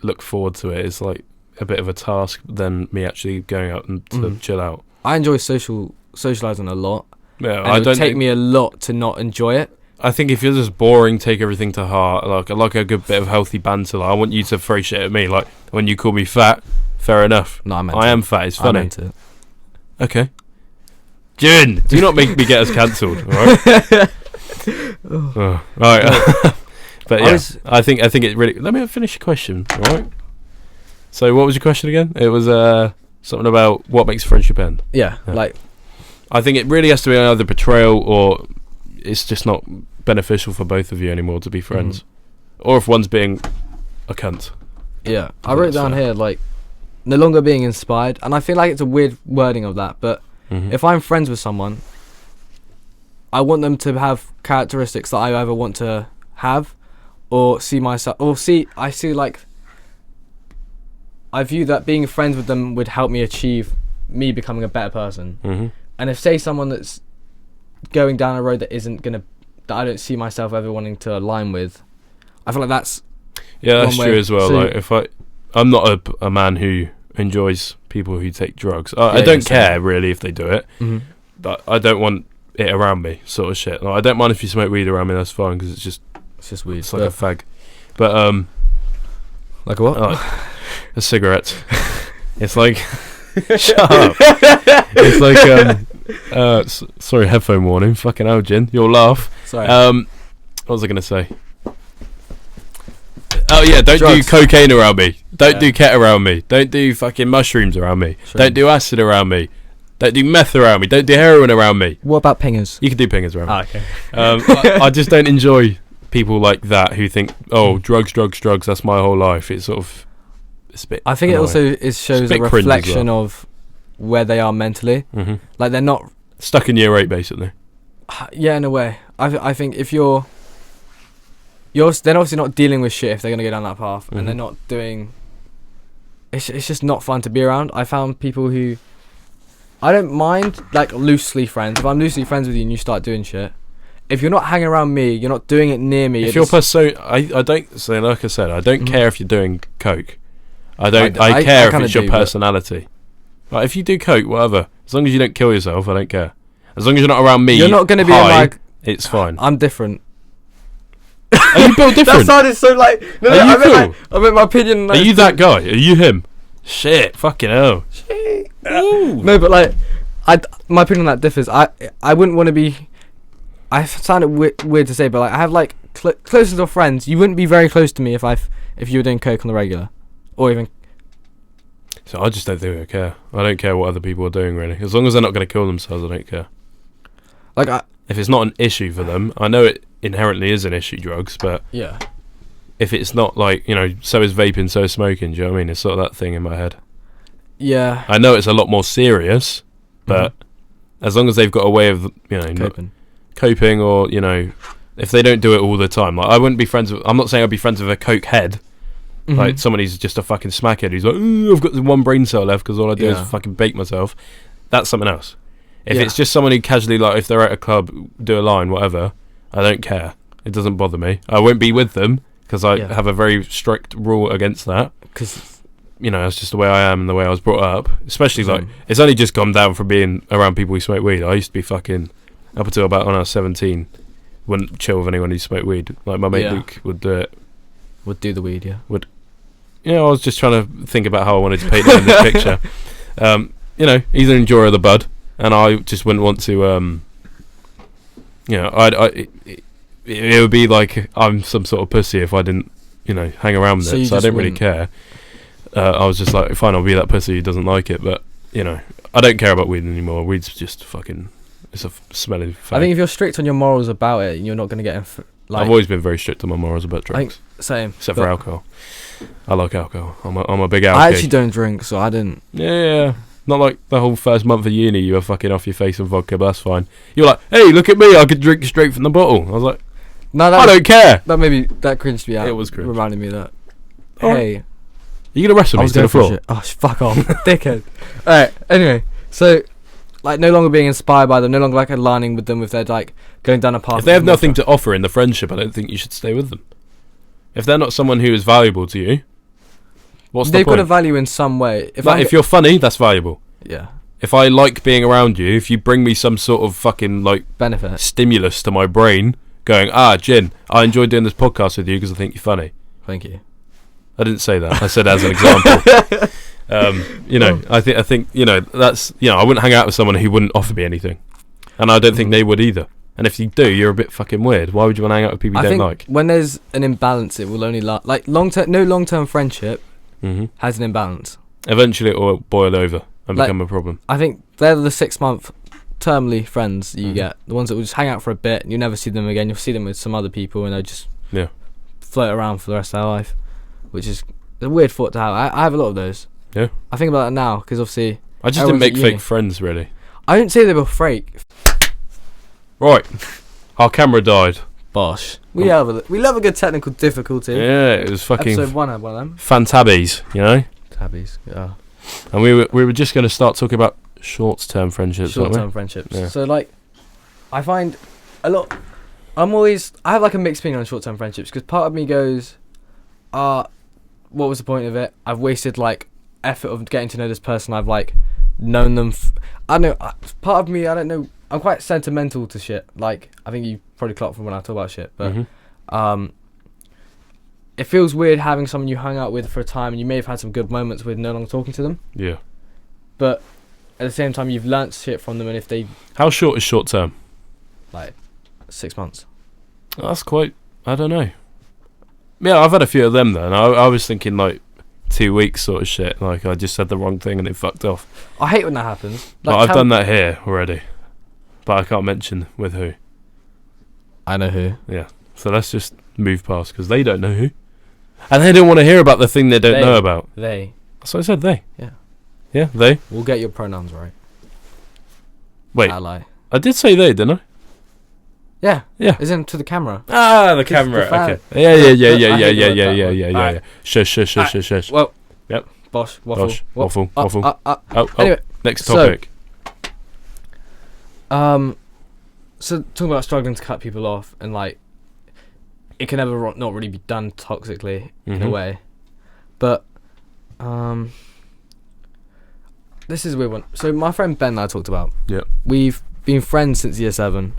look forward to it. It's like a bit of a task than me actually going out and to chill out. I enjoy socializing a lot. Yeah, and it would take me a lot to not enjoy it. I think if you're just boring, take everything to heart. Like a good bit of healthy banter. Like, I want you to throw shit at me. Like when you call me fat, fair enough. No, I am fat. It's funny. I meant it. Okay. Jin, do not make me get us cancelled. All right. All right. But yeah, I think it really. Let me finish your question. All right. So what was your question again? It was something about what makes a friendship end. Yeah, like I think it really has to be either betrayal or it's just not beneficial for both of you anymore to be friends, or if one's being a cunt. Yeah, I wrote down here like no longer being inspired, and I feel like it's a weird wording of that, but if I'm friends with someone, I want them to have characteristics that I either want to have or see myself, or I view that being friends with them would help me achieve me becoming a better person. And if say someone that's going down a road that that I don't see myself ever wanting to align with, I feel like that's that's true as well. So like I'm not a man who enjoys people who take drugs. I don't care really if they do it, but I don't want it around me, sort of shit. Like, I don't mind if you smoke weed around me, that's fine, because it's just weed. It's like a fag. But like a what? Like a cigarette. It's like shut up. It's like sorry, headphone warning. Fucking hell, Jin, you'll laugh. Sorry. What was I gonna say? Oh yeah, don't do cocaine around me. Don't do ket around me. Don't do fucking mushrooms around me. Don't do acid around me. Don't do meth around me. Don't do heroin around me. What about pingers? You can do pingers around me. Okay. I just don't enjoy people like that who think, oh, drugs, that's my whole life. It's sort of, it's a bit I think annoying. It also shows a reflection of where they are mentally. Like they're not stuck in year 8 basically. Yeah, in a way. I think if you're then obviously not dealing with shit if they're gonna go down that path, and they're not doing. It's just not fun to be around. I found people who I don't mind like loosely friends. If I'm loosely friends with you and you start doing shit, if you're not hanging around me, you're not doing it near me. If you're I don't say, like I said, I don't care if you're doing coke. I care if it's your personality. Like if you do coke, whatever. As long as you don't kill yourself, I don't care. As long as you're not around me, you're not going to be it's fine. I'm different. Are you built different? That sounded so like. No, are you cool? I meant my opinion. Are you that guy? Are you him? Shit, fucking hell. No, but like, my opinion on that differs. I wouldn't want to be. I sound weird to say, but like I have like closest of friends. You wouldn't be very close to me if you were doing coke on the regular, or even. So I just don't think I care. I don't care what other people are doing really. As long as they're not going to kill themselves, I don't care. Like if it's not an issue for them, I know it inherently is an issue, drugs, but yeah, if it's not like, you know, so is vaping, so is smoking, do you know what I mean? It's sort of that thing in my head. yeah. I know it's a lot more serious, but as long as they've got a way of, you know, coping, or, you know, if they don't do it all the time, like I wouldn't be friends with, I'm not saying I'd be friends with a coke head, like someone who's just a fucking smackhead who's like, I've got the one brain cell left because all I do is fucking bake myself. That's something else. If it's just someone who casually, like, if they're at a club, do a line, whatever, I don't care. It doesn't bother me. I won't be with them because I have a very strict rule against that. Because, you know, that's just the way I am and the way I was brought up. Especially, like, it's only just gone down from being around people who smoke weed. I used to be fucking, up until about when I was 17, wouldn't chill with anyone who smoked weed. Like, my mate Luke would do it. Would do the weed, You know, I was just trying to think about how I wanted to paint him in this picture. You know, he's an enjoyer of the bud. And I just wouldn't want to, you know, it would be like I'm some sort of pussy if I didn't, you know, hang around with it. So I didn't really care. I was just like, fine, I'll be that pussy who doesn't like it. But, you know, I don't care about weed anymore. Weed's just fucking, it's a smelly fag. I think if you're strict on your morals about it, you're not going to get in. I've always been very strict on my morals about drugs. I think same. Except for alcohol. I like alcohol. I'm a big alcohol. I actually don't drink, so I didn't. Yeah. Not like the whole first month of uni you were fucking off your face on vodka, but that's fine. You're like, hey, look at me, I could drink straight from the bottle. I was like, no, I don't care. That cringed me out. It was cringe. Reminded me of that. Hey. Are you going to wrestle me to the floor? Oh, fuck off. Dickhead. Alright, anyway. So, like, no longer being inspired by them, no longer, like, aligning with them if they're, like, going down a path. If they have nothing to offer in the friendship, I don't think you should stay with them. If they're not someone who is valuable to you, what's the point? They've got a value in some way. If you're funny, that's valuable. Yeah. If I like being around you, if you bring me some sort of fucking, like, benefit, stimulus to my brain, going, Jin, I enjoyed doing this podcast with you because I think you're funny. Thank you. I didn't say that. I said as an example. You know, I think, you know, that's, you know, I wouldn't hang out with someone who wouldn't offer me anything. And I don't think they would either. And if you do, you're a bit fucking weird. Why would you want to hang out with people you don't like? When there's an imbalance, it will only last. Like, no long-term friendship has an imbalance. Eventually it will boil over and become a problem. I think they're the 6-month termly friends you get. The ones that will just hang out for a bit and you never see them again. You'll see them with some other people and they'll just float around for the rest of their life, which is a weird thought to have. I have a lot of those. Yeah. I think about that now because obviously I just didn't make fake friends, really. I didn't say they were fake. Right. Our camera died. Bosh. We love a good technical difficulty. Yeah, it was fucking... Episode 1 had one of them. Fantabbies, you know? Tabbies, yeah. And we were just going to start talking about short-term friendships, Short-term friendships. Yeah. So, like, I find a lot... I have, like, a mixed opinion on short-term friendships because part of me goes, what was the point of it? I've wasted, like, effort of getting to know this person. I've, like, known them... I don't know. Part of me, I don't know... I'm quite sentimental to shit. Like, I think you probably clocked from when I talk about shit. But it feels weird having someone you hung out with for a time and you may have had some good moments with no longer talking to them. Yeah. But at the same time, you've learnt shit from them, and if they... How short is short term? Like, 6 months. That's quite... I don't know. Yeah, I've had a few of them, though, and I was thinking, like, 2 weeks sort of shit. Like, I just said the wrong thing and it fucked off. I hate when that happens. Like, I've done that here already. But I can't mention with who. I know who. Yeah. So let's just move past, because they don't know who. And they don't want to hear about the thing they don't know about. They. So I said they. Yeah. Yeah, they. We'll get your pronouns right. Wait. Ally. I did say they, didn't I? Yeah. Yeah. As in to the camera. Ah, the camera. Okay. Yeah. Shush. Well. Yep. Waffle. Oh, anyway. Next topic. So talking about struggling to cut people off, and like it can never not really be done toxically in a way, but this is a weird one. So my friend Ben and I talked about. Yeah. We've been friends since year 7,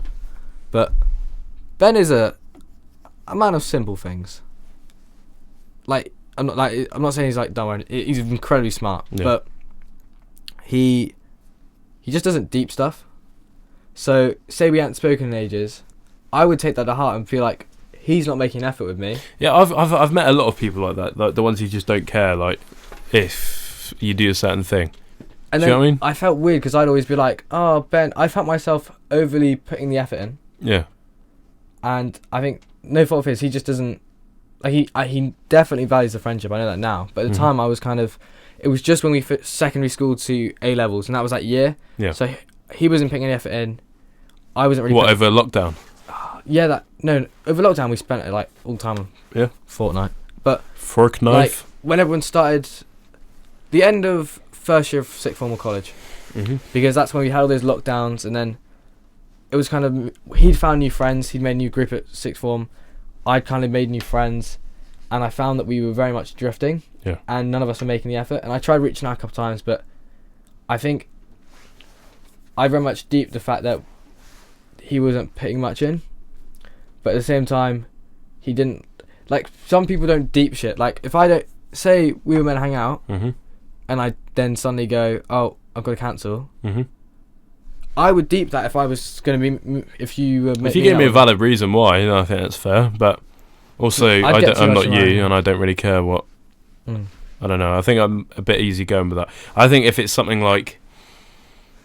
but Ben is a man of simple things. Like I'm not saying he's like dumb or anything. He's incredibly smart, but he just doesn't deep stuff. So, say we hadn't spoken in ages, I would take that to heart and feel like he's not making an effort with me. Yeah, I've met a lot of people like that, like the ones who just don't care, like if you do a certain thing. And do you know what I mean? I felt weird because I'd always be like, "Oh, Ben," I felt myself overly putting the effort in. Yeah. And I think no fault of his, he just doesn't like he definitely values the friendship. I know that now, but at the time I was kind of. It was just when we fit secondary school to A levels, and that was that year. Yeah. So he wasn't putting any effort in. I wasn't really. What, over lockdown? Yeah, over lockdown we spent it like all the time. Yeah. Fortnite, but fork knife. Like when everyone started, the end of first year of sixth form or college, because that's when we had all those lockdowns, and then it was kind of he'd found new friends. He'd made a new group at sixth form. I'd kind of made new friends, and I found that we were very much drifting. Yeah. And none of us were making the effort. And I tried reaching out a couple of times, but I think I very much deeped the fact that he wasn't putting much in. But at the same time, he didn't. Like, some people don't deep shit. Like, if I don't. Say we were meant to hang out, and I then suddenly go, oh, I've got to cancel. I would deep that if I was going to be. If you gave me a valid reason why, then I think that's fair. But also, I'm not you, and I don't really care what. I don't know. I think I'm a bit easygoing with that. I think if it's something like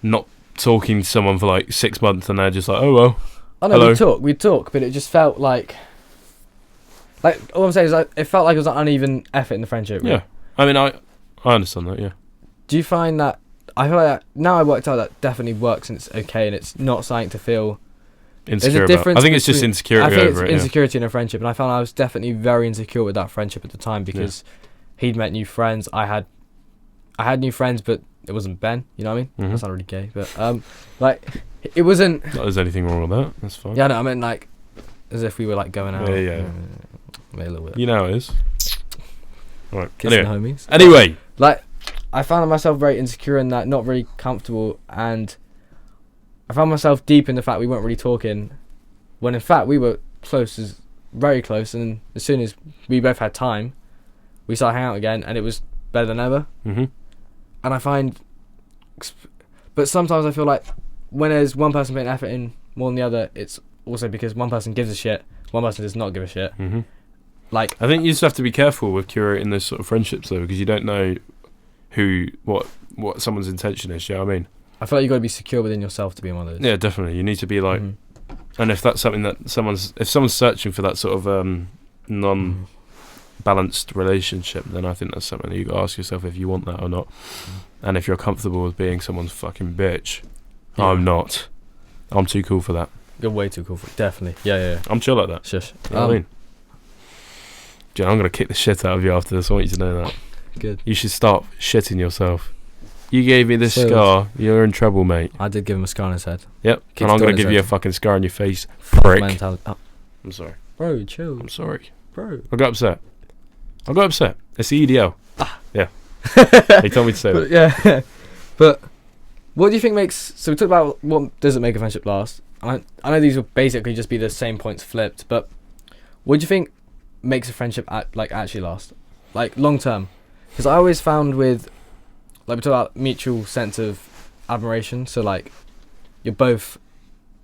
not talking to someone for like 6 months and they're just like, oh well. I know we'd talk, but it just felt like all I'm saying is it felt like it was an uneven effort in the friendship. Really. Yeah, I mean, I understand that. Yeah. Do you find that? I feel like now I worked out that definitely works and it's okay and it's not something to feel insecure about. I think it's just insecurity. I think it's insecurity in a friendship, and I found I was definitely very insecure with that friendship at the time because. Yeah. He'd met new friends. I had new friends, but it wasn't Ben. You know what I mean? That's not really gay, but like it wasn't. Not there's anything wrong with that. That's fine. Yeah, no, I mean like as if we were like going out. Yeah. A little bit. You know how it is. All right. Kissing homies. Anyway, like I found myself very insecure in that, not really comfortable, and I found myself deep in the fact we weren't really talking, when in fact we were very close, and as soon as we both had time. We started hanging out again, and it was better than ever. And I find, but sometimes I feel like when there's one person putting effort in more than the other, it's also because one person gives a shit, one person does not give a shit. Like, I think you just have to be careful with curating those sort of friendships, though, because you don't know what someone's intention is. You know what I mean? I feel like you got to be secure within yourself to be one of those. Yeah, definitely. You need to be like, and if that's something that if someone's searching for that sort of balanced relationship, then I think that's something that you got to ask yourself if you want that or not. And if you're comfortable with being someone's fucking bitch, I'm not. I'm too cool for that. You're way too cool for it. Definitely. Yeah. I'm chill like that. Shush. You know what I mean? Jen, I'm going to kick the shit out of you after this. I want you to know that. Good. You should stop shitting yourself. You gave me this scar. You're in trouble, mate. I did give him a scar on his head. Yep. And I'm going to give you a fucking scar on your face, prick. I'm sorry. Bro, chill. I'm sorry. Bro. I got upset. It's the EDL. Yeah. He told me to say that. Yeah. But what do you think makes... So we talked about what doesn't make a friendship last. I know these will basically just be the same points flipped, but what do you think makes a friendship actually last? Like, long term? Because I always found with... Like, we talk about mutual sense of admiration. So, like, you're both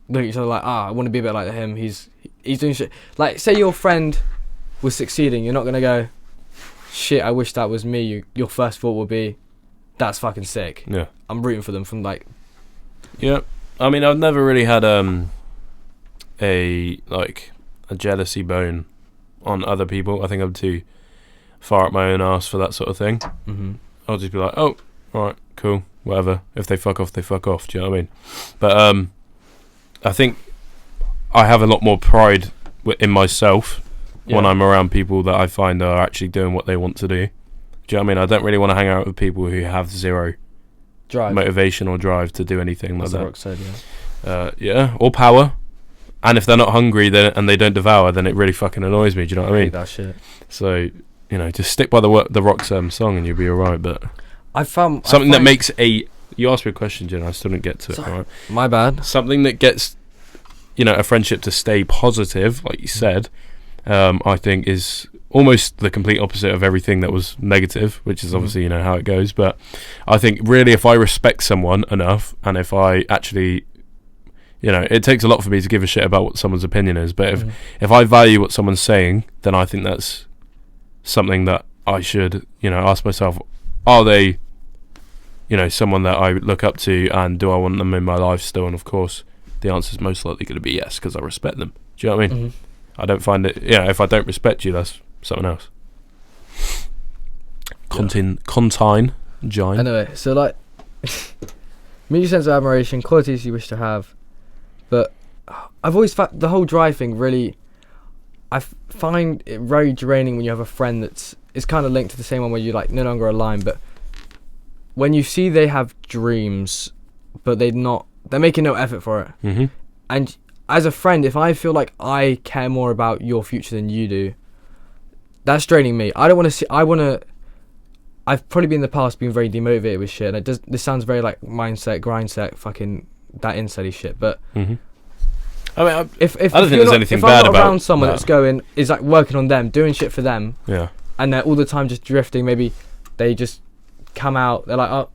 looking at each other like, I want to be a bit like him. He's doing shit. Like, say your friend was succeeding. You're not going to go... Shit, I wish that was me. Your first thought will be, that's fucking sick. Yeah. I'm rooting for them from like... Yeah. I mean, I've never really had a jealousy bone on other people. I think I'm too far up my own arse for that sort of thing. I'll just be like, oh, alright, cool, whatever. If they fuck off, they fuck off. Do you know what I mean? But I think I have a lot more pride in myself when I'm around people that I find are actually doing what they want to do. Do you know what I mean? I don't really want to hang out with people who have zero motivation or drive to do anything like that. Rock said, or power. And if they're not hungry and they don't devour, then it really fucking annoys me. Do you know what I mean? That shit. So, just stick by the Roxanne song and you'll be alright. But I found something that makes you asked me a question, Jen. I still didn't get to it. Right? My bad. Something that gets a friendship to stay positive, like you said. I think is almost the complete opposite of everything that was negative, which is obviously how it goes. But I think really, if I respect someone enough, and if I actually, it takes a lot for me to give a shit about what someone's opinion is. But if I value what someone's saying, then I think that's something that I should ask myself: are they, someone that I look up to, and do I want them in my life still? And of course, the answer's most likely going to be yes, because I respect them. Do you know what I mean? I don't find it. Yeah, if I don't respect you, that's something else. Contine, Gine. Anyway, so like, mutual sense of admiration, qualities you wish to have, but I've always found the whole drive thing really. I find it very draining when you have a friend it's kind of linked to the same one where you like no longer align, but when you see they have dreams, but they're making no effort for it. And as a friend, if I feel like I care more about your future than you do, that's draining me. I don't want to see. I've probably been in the past been very demotivated with shit, and this sounds very like mindset, grindset, fucking that insteady shit. But I mean, if I don't think there's anything bad about around someone that's is like working on them, doing shit for them, and they're all the time just drifting. Maybe they just come out. They're like, oh,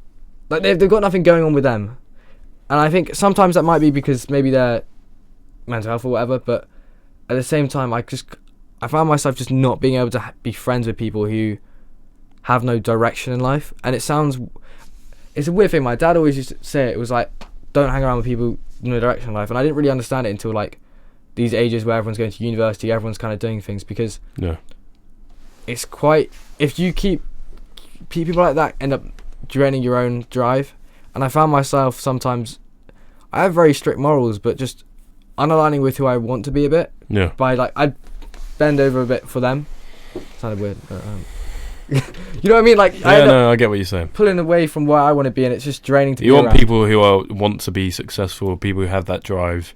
like they've got nothing going on with them, and I think sometimes that might be because maybe they're mental health or whatever. But at the same time, I found myself just not being able to be friends with people who have no direction in life. And it's a weird thing. My dad always used to say it was like, don't hang around with people with no direction in life. And I didn't really understand it until like these ages where everyone's going to university, everyone's kind of doing things, because it's quite, if you keep people like that, end up draining your own drive. And I found myself sometimes, I have very strict morals, but just unaligning with who I want to be a bit. By like, I'd bend over a bit for them. Sounded weird, but you know what I mean? Like, I get what you're saying. Pulling away from where I want to be, and it's just draining to be around. You want people who want to be successful, people who have that drive.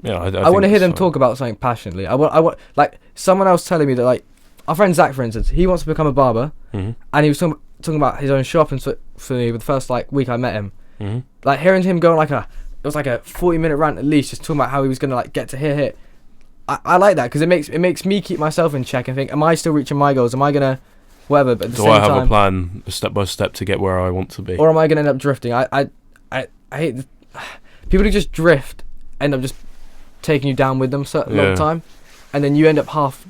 Yeah, I want to hear them talk about something passionately. I want like someone else telling me that, like our friend Zach, for instance, he wants to become a barber, and he was talking about his own shop, and for me, with the first like week I met him, like hearing him go on like it was like a 40-minute rant at least, just talking about how he was gonna like get to here. I like that because it makes me keep myself in check and think, am I still reaching my goals? Am I gonna whatever? But at the same time, do I have a plan, step by step, to get where I want to be, or am I gonna end up drifting? I hate people who just drift, end up just taking you down with them a long time, and then you end up half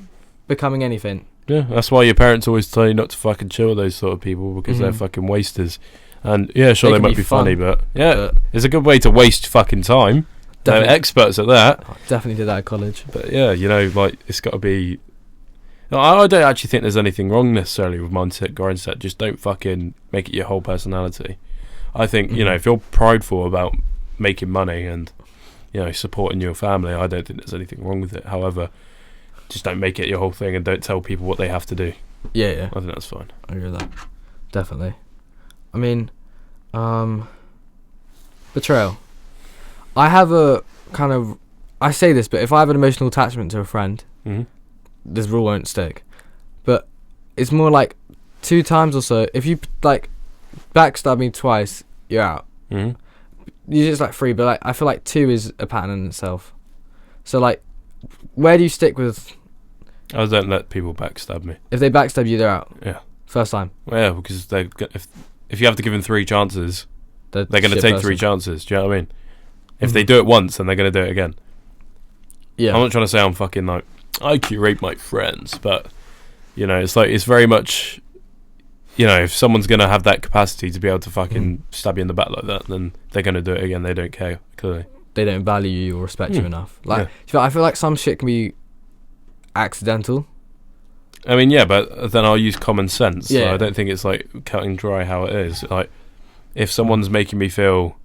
becoming anything. Yeah, that's why your parents always tell you not to fucking chill with those sort of people, because they're fucking wasters. And yeah, sure, they might be funny, but it's a good way to waste fucking time. They're experts at that. I definitely did that at college. But yeah, you know, like, it's got to be. I don't actually think there's anything wrong necessarily with grindset. Just don't fucking make it your whole personality. I think, you know, if you're prideful about making money and, you know, supporting your family, I don't think there's anything wrong with it. However, just don't make it your whole thing and don't tell people what they have to do. Yeah. I think that's fine. I agree with that. Definitely. I mean, betrayal. I have a kind of, I say this, but if I have an emotional attachment to a friend, this rule won't stick. But it's more like 2 times or so. If you like backstab me twice, you're out. You're just like 3, but like I feel like 2 is a pattern in itself. So like, where do you stick with? I don't let people backstab me. If they backstab you, they're out. Yeah. First time. Well, yeah, because if you have to give them 3 chances, they're going to take 3 chances. Do you know what I mean? If they do it once, then they're going to do it again. Yeah. I'm not trying to say I'm fucking like, I curate my friends, but, you know, it's like, it's very much, you know, if someone's going to have that capacity to be able to fucking stab you in the back like that, then they're going to do it again. They don't care, clearly. They don't value you or respect you enough. Like, I feel like some shit can be accidental. I mean, yeah, but then I'll use common sense. Yeah. So I don't think it's like cutting dry how it is. Like, if someone's making me feel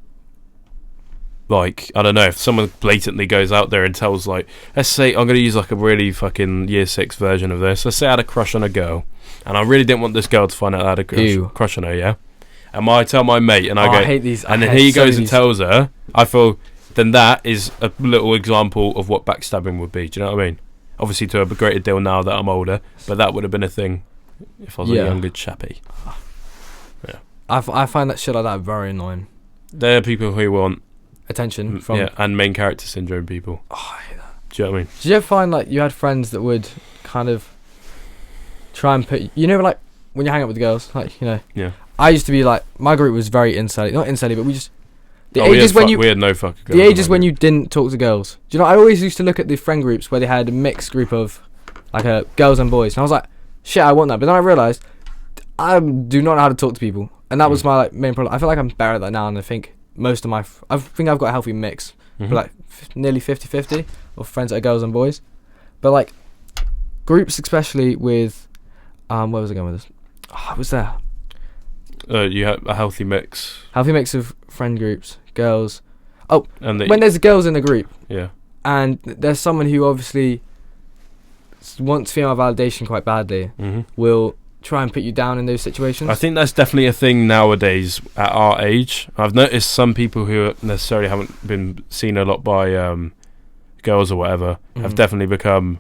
like, I don't know, if someone blatantly goes out there and tells, like, let's say, I'm going to use like a really fucking year 6 version of this. Let's say I had a crush on a girl, and I really didn't want this girl to find out I had a crush on her, yeah? And I tell my mate, and I go, I hate these. And then he goes and tells her, I feel, then that is a little example of what backstabbing would be. Do you know what I mean? Obviously to a greater deal now that I'm older, but that would have been a thing if I was a younger chappie. Yeah. I find that shit like that very annoying. There are people who want attention from... Yeah, and main character syndrome people. Oh, I hate that. Do you know what I mean? Did you ever find, like, you had friends that would kind of try and put... You know, like, when you hang out with the girls, like, you know... Yeah. I used to be, like... My group was very insidy. Not insidy, but we just... We had no fucking girls. The ages when you didn't talk to girls. Do you know, I always used to look at the friend groups where they had a mixed group of, like, girls and boys. And I was like, shit, I want that. But then I realised, I do not know how to talk to people. And that was my, like, main problem. I feel like I'm better at that now, and I think most of my... I think I've got a healthy mix but like nearly 50-50 of friends that are girls and boys. But like groups, especially with where was I going with this? I was there. You have a healthy mix. Healthy mix of friend groups, girls. Oh, and when there's girls in the group, yeah, and there's someone who obviously wants female validation quite badly, will try and put you down in those situations. I think that's definitely a thing nowadays at our age. I've noticed some people who necessarily haven't been seen a lot by girls or whatever have definitely become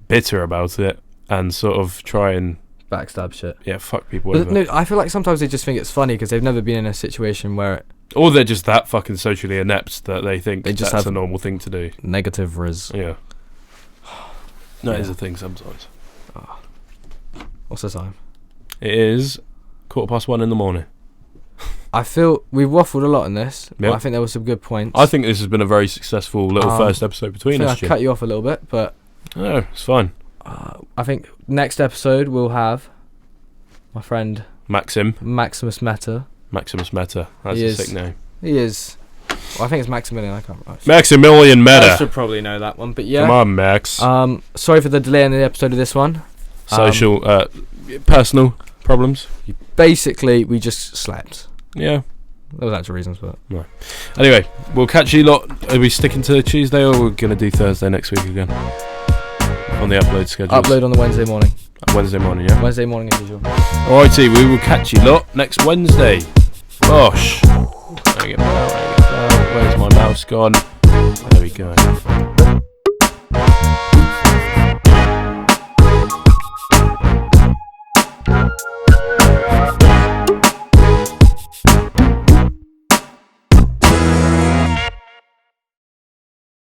bitter about it and sort of try and backstab shit. Yeah, fuck people over. No, I feel like sometimes they just think it's funny because they've never been in a situation where or they're just that fucking socially inept that they think they just that's have a normal thing to do. Negative riz. Yeah. That is a thing sometimes. What's the time? It is 1:15 in the morning. I feel we've waffled a lot in this, but Yep. I think there were some good points. I think this has been a very successful little first episode between us. I cut you off a little bit, but no, it's fine. I think next episode we'll have my friend Maximus Meta. Maximus Meta. That's He a is. sick name. He is. Well, I think it's Maximilian. I can't remember. Maximilian Meta. I should probably know that one, but yeah. Come on, Max. Sorry for the delay in the episode of this one. Social, personal problems. Basically, we just slept. Yeah. There was actual reasons for that. No. Anyway, we'll catch you lot. Are we sticking to Tuesday or we're going to do Thursday next week again? On the upload schedule. Upload on the Wednesday morning. Wednesday morning, yeah? Wednesday morning as usual. Alrighty, we will catch you lot next Wednesday. Gosh. Where's my mouse gone? There we go.